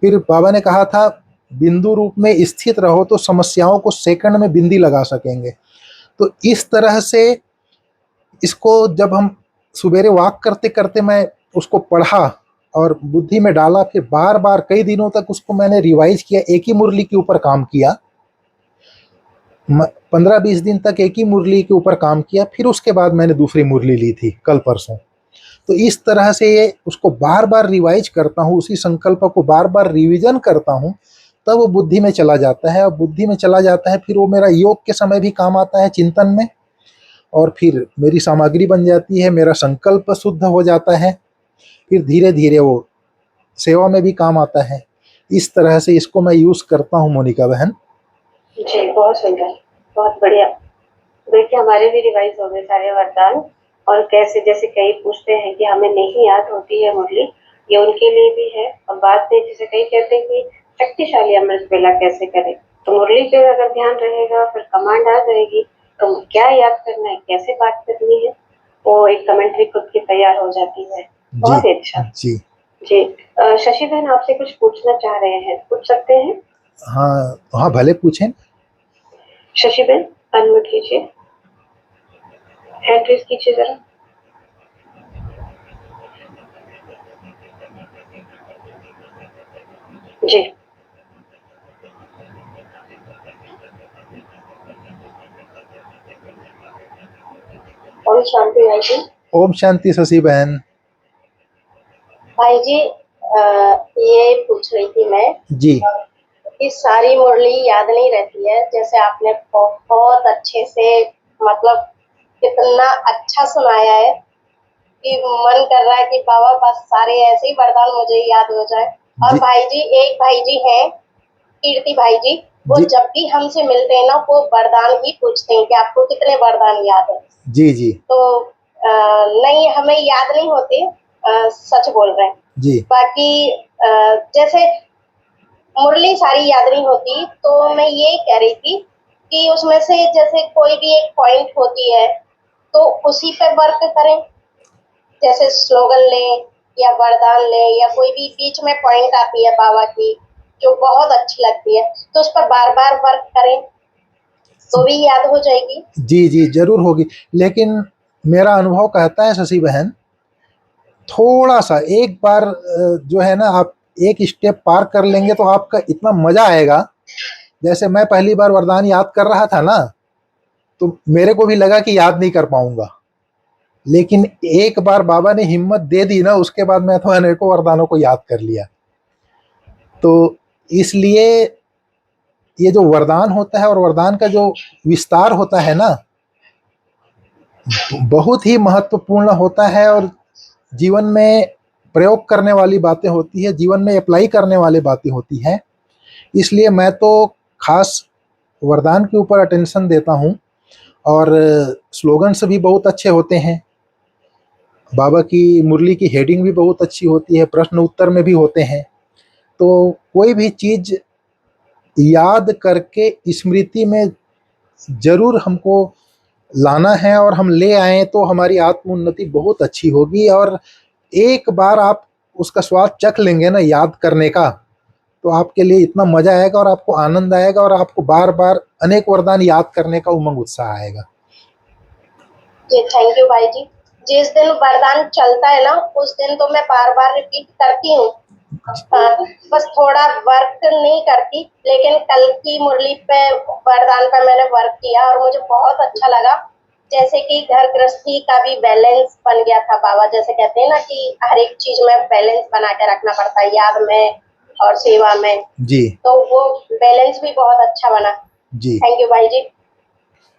फिर बाबा ने कहा था, बिंदु रूप में स्थित रहो तो समस्याओं को सेकंड में बिंदी लगा सकेंगे। तो इस तरह से इसको जब हम सुबेरे वॉक करते करते मैं उसको पढ़ा और बुद्धि में डाला, फिर बार बार कई दिनों तक उसको मैंने रिवाइज किया, एक ही मुरली के ऊपर काम किया, 15-20 दिन तक एक ही मुरली के ऊपर काम किया, फिर उसके बाद मैंने दूसरी मुरली ली थी कल परसों। तो इस तरह से ये उसको बार बार रिवाइज करता हूँ, उसी संकल्प को बार बार रिवीजन करता हूँ, तब वो बुद्धि में चला जाता है। और बुद्धि में चला जाता है, फिर वो मेरा योग के समय भी काम आता है, चिंतन में, और फिर मेरी सामग्री बन जाती है, मेरा संकल्प शुद्ध हो जाता है, फिर धीरे धीरे वो सेवा में भी काम आता है। इस तरह से इसको मैं यूज करता हूँ मोनिका बहन। जी, बहुत सुंदर, बहुत बढ़िया। देखिए, हमारे भी रिवाइज हो गए सारे वरदान। और कैसे, जैसे कई पूछते हैं कि हमें नहीं याद होती है मुरली, ये उनके लिए भी है। और बात में जैसे कई कहते हैं कि शक्तिशाली अमृत वेला कैसे करें, तो मुरली पे अगर ध्यान रहेगा, फिर कमांड आ जाएगी, तो क्या याद करना है, कैसे बात करनी है, वो एक कमेंट्री खुद की तैयार हो जाती है। जी बहुत ही अच्छा। जी जी, शशि बहन आपसे कुछ पूछना चाह रहे हैं, पूछ सकते हैं? हाँ हाँ, भले पूछें। शशि बहन, अनम्यूट कीजिए, हैंड रेज कीजिए जरा। जी, ओम शांति भाई जी। ओम शांति शशि बहन। भाई जी, ये पूछ रही थी मैं जी कि सारी मुरली याद नहीं रहती है, जैसे आपने बहुत अच्छे से, मतलब कितना अच्छा सुनाया है कि मन कर रहा है कि बाबा बस सारे ऐसे ही वरदान मुझे याद हो जाए। और जी भाई जी, एक भाई जी हैं, कीर्ति भाई जी, वो जी जब भी हमसे मिलते हैं ना, वो वरदान ही पूछते हैं कि आपको कितने वरदान याद है। जी जी तो नहीं, हमें याद नहीं होते, सच बोल रहे हैं। जी बाकी जैसे मुरली सारी याद नहीं होती, तो मैं ये कह रही थी कि उसमें से जैसे कोई भी एक पॉइंट होती है, तो उसी पे वर्क करें। जैसे स्लोगन लें या वरदान लें, या कोई भी बीच में पॉइंट आती है बाबा की जो बहुत अच्छी लगती है, तो उस पर बार बार वर्क करें, तो भी याद हो जाएगी। जी जी, जरूर होगी। लेकिन मेरा अनुभव कहता है शशि बहन, थोड़ा सा एक बार जो है ना, आप एक स्टेप पार कर लेंगे तो आपका इतना मजा आएगा। जैसे मैं पहली बार वरदान याद कर रहा था ना, तो मेरे को भी लगा कि याद नहीं कर पाऊंगा, लेकिन एक बार बाबा ने हिम्मत दे दी ना, उसके बाद मैं तो अनेकों वरदानों को याद कर लिया। तो इसलिए ये जो वरदान होता है और वरदान का जो विस्तार होता है ना, बहुत ही महत्वपूर्ण होता है, और जीवन में प्रयोग करने वाली बातें होती है, जीवन में अप्लाई करने वाली बातें होती हैं। इसलिए मैं तो खास वरदान के ऊपर अटेंशन देता हूँ। और स्लोगन्स भी बहुत अच्छे होते हैं, बाबा की मुरली की हेडिंग भी बहुत अच्छी होती है, प्रश्न उत्तर में भी होते हैं। तो कोई भी चीज़ याद करके स्मृति में जरूर हमको लाना है, और हम ले आए तो हमारी आत्म उन्नति बहुत अच्छी होगी। और एक बार आप उसका स्वाद चख लेंगे ना याद करने का, तो आपके लिए इतना मजा आएगा और आपको आनंद आएगा, और आपको बार बार अनेक वरदान याद करने का उमंग उत्साह आएगा। जी, थैंक यू भाई जी। जिस दिन वरदान चलता है ना, उस दिन तो मैं बार बार रिपीट करती हूँ। बस थोड़ा वर्क नहीं करती, लेकिन कल की मुरली पे वरदान पे मैंने वर्क किया और मुझे बहुत अच्छा लगा। जैसे कि घर गृहस्थी का भी बैलेंस बन गया था। बाबा जैसे कहते हैं ना कि हर एक चीज में बैलेंस बना के रखना पड़ता है, याद में और सेवा में, जी तो वो बैलेंस भी बहुत अच्छा बना। जी, थैंक यू भाई जी।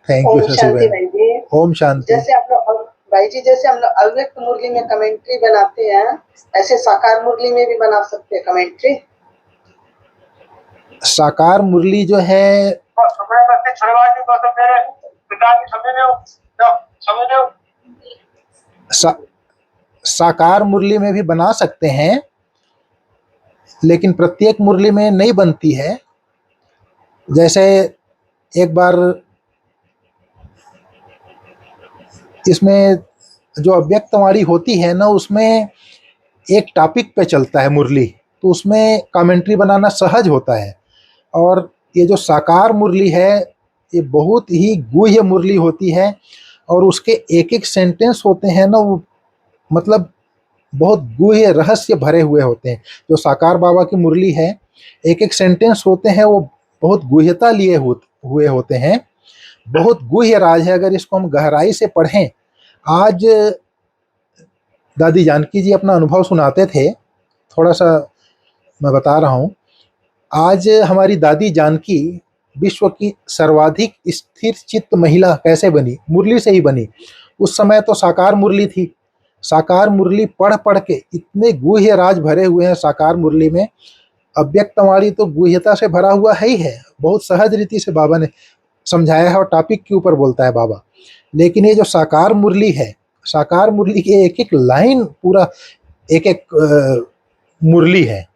थैंक यू ओम शशि शांति बहन। भाई जी। ओम शांति। जैसे आप लोग भाई जी, जैसे हम लोग अव्यक्त मुरली में कमेंट्री बनाते हैं, ऐसे साकार मुरली में भी बना सकते हैं कमेंट्री। साकार मुरली जो है, सा, साकार मुरली में भी बना सकते हैं, लेकिन प्रत्येक मुरली में नहीं बनती है। जैसे एक बार इसमें जो अव्यक्त वाणी होती है ना, उसमें एक टॉपिक पे चलता है मुरली, तो उसमें कमेंट्री बनाना सहज होता है। और ये जो साकार मुरली है, ये बहुत ही गुह्य मुरली होती है, और उसके एक एक सेंटेंस होते हैं ना, वो मतलब बहुत गूढ़ रहस्य भरे हुए होते हैं। जो साकार बाबा की मुरली है, एक एक सेंटेंस होते हैं वो बहुत गूढ़ता लिए हुए होते हैं, बहुत गूढ़ राज है। अगर इसको हम गहराई से पढ़ें, आज दादी जानकी जी अपना अनुभव सुनाते थे, थोड़ा सा मैं बता रहा हूँ। आज हमारी दादी जानकी विश्व की सर्वाधिक स्थिर चित्त महिला कैसे बनी? मुरली से ही बनी। उस समय तो साकार मुरली थी। साकार मुरली पढ़ पढ़ के इतने गूढ़ राज भरे हुए हैं साकार मुरली में। अव्यक्तवाणी तो गूढ़ता से भरा हुआ है ही है, बहुत सहज रीति से बाबा ने समझाया है और टॉपिक के ऊपर बोलता है बाबा। लेकिन ये जो साकार मुरली है, साकार मुरली की एक एक लाइन पूरा एक एक मुरली है।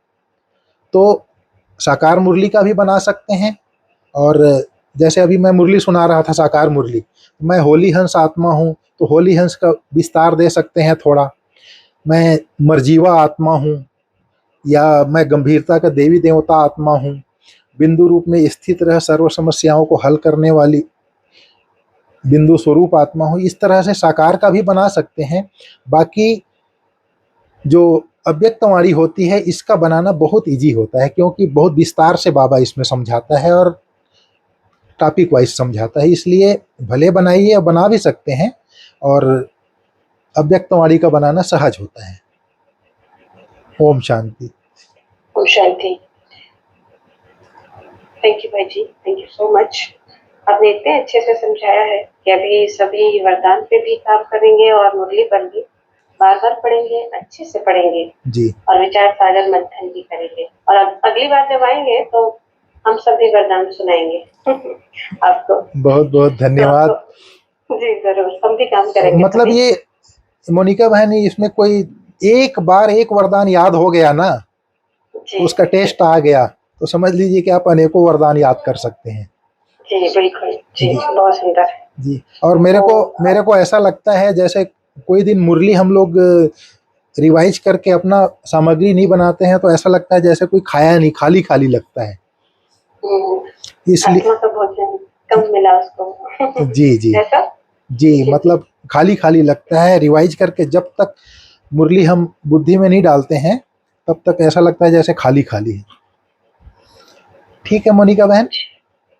तो साकार मुरली का भी बना सकते हैं। और जैसे अभी मैं मुरली सुना रहा था साकार मुरली, मैं होली हंस आत्मा हूँ, तो होली हंस का विस्तार दे सकते हैं थोड़ा। मैं मर्जीवा आत्मा हूँ, या मैं गंभीरता का देवी देवता आत्मा हूँ, बिंदु रूप में स्थित रह सर्व समस्याओं को हल करने वाली बिंदु स्वरूप आत्मा हूँ। इस तरह से साकार का भी बना सकते हैं। बाकी जो अव्यक्तवाणी होती है, इसका बनाना बहुत इजी होता है, क्योंकि बहुत विस्तार से बाबा इसमें समझाता है और टॉपिक वाइज समझाता है। इसलिए भले बनाइए, बना भी सकते हैं, और अव्यक्तवाणी का बनाना सहज होता है। ओम शांति। ओम शांति। थैंक यू भाई जी, थैंक यू सो मच। आपने इतने अच्छे से समझाया है कि अभी सभी वरदान पे भी काम करेंगे और मुरली पर भी बार बार पढ़ेंगे, अच्छे से पढ़ेंगे जी और विचार सागर मंथन भी करेंगे। और अब अगली बार जब आएंगे तो हम सभी वरदान सुनाएंगे आपको। बहुत बहुत धन्यवाद। जी जरूर, हम भी काम करेंगे मतलब सभी। ये मोनिका बहन, इसमें कोई एक बार एक वरदान याद हो गया ना, तो जी उसका टेस्ट आ गया, तो समझ लीजिए कि आप अनेकों वरदान याद कर सकते हैं। जी बिल्कुल जी, जी बहुत सुंदर। जी। और मेरे को ऐसा लगता है जैसे कोई दिन मुरली हम लोग रिवाइज करके अपना सामग्री नहीं बनाते हैं, तो ऐसा लगता है जैसे कोई खाया नहीं, खाली खाली लगता है। इसलिए आत्मा का भोजन कम मिला उसको जी जी ऐसा। जी, जी जी मतलब खाली खाली लगता है। रिवाइज करके जब तक मुरली हम बुद्धि में नहीं डालते हैं, तब तक ऐसा लगता है जैसे खाली खाली है। ठीक है मोनिका बहन।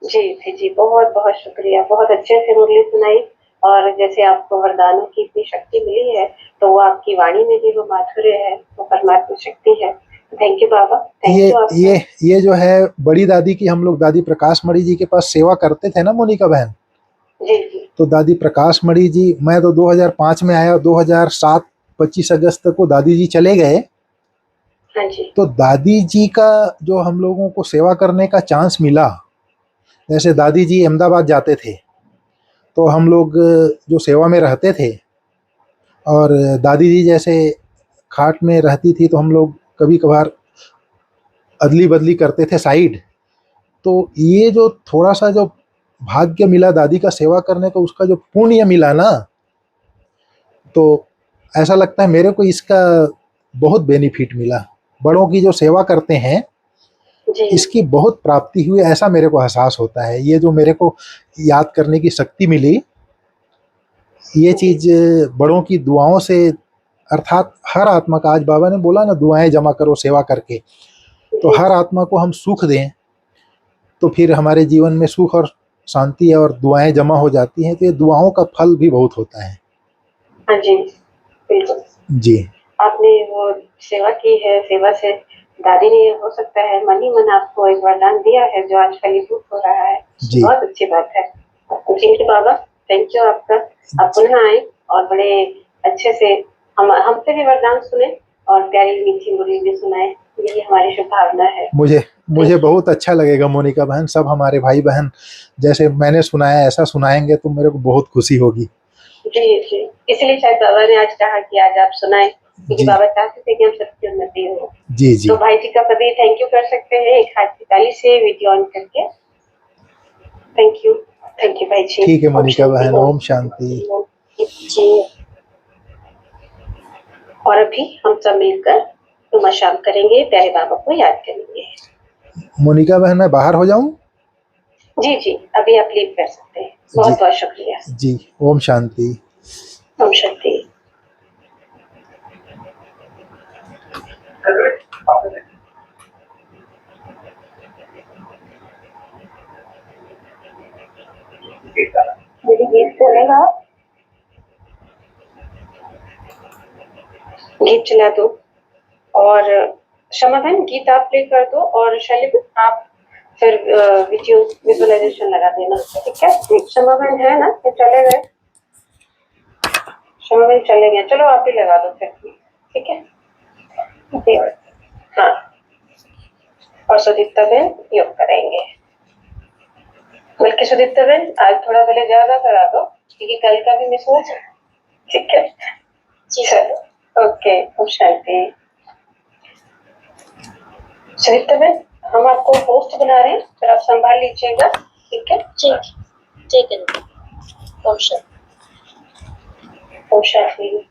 जी जी जी, बहुत बहुत शुक्रिया, बहुत अच्छे से मुरली सुनाई। और जैसे आपको वरदानों की इतनी शक्ति मिली है, तो वो आपकी वाणी में भी वो माधुर्य है, वो परमात्मा शक्ति है। Thank you Baba, thank you आपका। ये जो है बड़ी दादी की, हम लोग दादी प्रकाश मणि जी के पास सेवा करते थे ना मोनिका बहन। जी जी तो दादी प्रकाश मणि जी, मैं तो 2005 में आया, 2007 25 अगस्त को दादी जी चले गए। हाँ जी तो दादी जी का जो हम लोगों को सेवा करने का चांस मिला, जैसे दादी जी अहमदाबाद जाते थे, तो हम लोग जो सेवा में रहते थे, और दादी जी जैसे खाट में रहती थी, तो हम लोग कभी कभार अदली बदली करते थे साइड। तो ये जो थोड़ा सा जो भाग्य मिला दादी का सेवा करने का, उसका जो पुण्य मिला ना, तो ऐसा लगता है मेरे को इसका बहुत बेनिफिट मिला। बड़ों की जो सेवा करते हैं, जी इसकी बहुत प्राप्ति हुई, ऐसा मेरे को एहसास होता है। ये जो मेरे को याद करने की शक्ति मिली, ये जी चीज बड़ों की दुआओं से, अर्थात हर आत्मा का, आज बाबा ने बोला ना दुआएं जमा करो सेवा करके, तो जी हर आत्मा को हम सुख दें, तो फिर हमारे जीवन में सुख और शांति और दुआएं जमा हो जाती हैं। तो ये दुआओं का फल भी बहुत होता है। हाँ जी बिल्कुल। जी आपने वो सेवा की है, सेवा से दादी ने हो सकता है मन ही मन आपको एक वरदान दिया है जो आज फलीभूत हो रहा है। जी बहुत अच्छी बात है। जी बाबा, थैंक यू आपका। आप पुनः आए और बड़े अच्छे से हम हमसे भी वरदान सुने और प्यारी मीठी मुरली भी सुनाए, यही हमारी शुभकामना है। मुझे बहुत अच्छा लगेगा मोनिका बहन। सब हमारे भाई बहन जैसे मैंने सुनाया ऐसा सुनाएंगे, तो मेरे को बहुत खुशी होगी। जी जी, इसलिए शायद बाबा ने आज कहा कि आज आप सुनाए, क्योंकि जी बाबा चाहते थे कि हम सबकी उन्नति हो। जी जी। तो भाई जी का सभी थैंक यू कर सकते हैं एक हाथ की ताली से वीडियो ऑन करके। थैंक यू भाई जी। ठीक है ओम मोनिका शांति, बहन, ओम ओम शांति। ओम जी। और अभी हम सब मिलकर तुम शाम करेंगे, प्यारे बाबा को याद करेंगे। मोनिका बहन मैं बाहर हो जाऊं? जी जी, अभी आप लीव कर सकते हैं। बहुत बहुत शुक्रिया। जी, ओम शांति। ओम शांति। मेरी गीत बोलेगा, गीत चला दो और क्षमाबेन गीत आप प्ले कर दो और शैली आप फिर वीडियो विजुअलाइजेशन लगा देना, ठीक है? क्षमाबेन है ना, ये चले गए? क्षमाबेन चले गए, चलो आप ही लगा दो फिर, ठीक है? हाँ, और सुदीप्ता बेन योग करेंगे। बल्कि सुदीप्ता बेन आज थोड़ा पहले ज्यादा करा दो क्योंकि कल का भी मिस हुआ, ठीक है? चलो, ओके, ओम शांति। सुदीप्ता बेन हम आपको होस्ट बना रहे हैं, फिर आप संभाल लीजिएगा, ठीक है? ठीक है। ओम शांति। ओम शांति।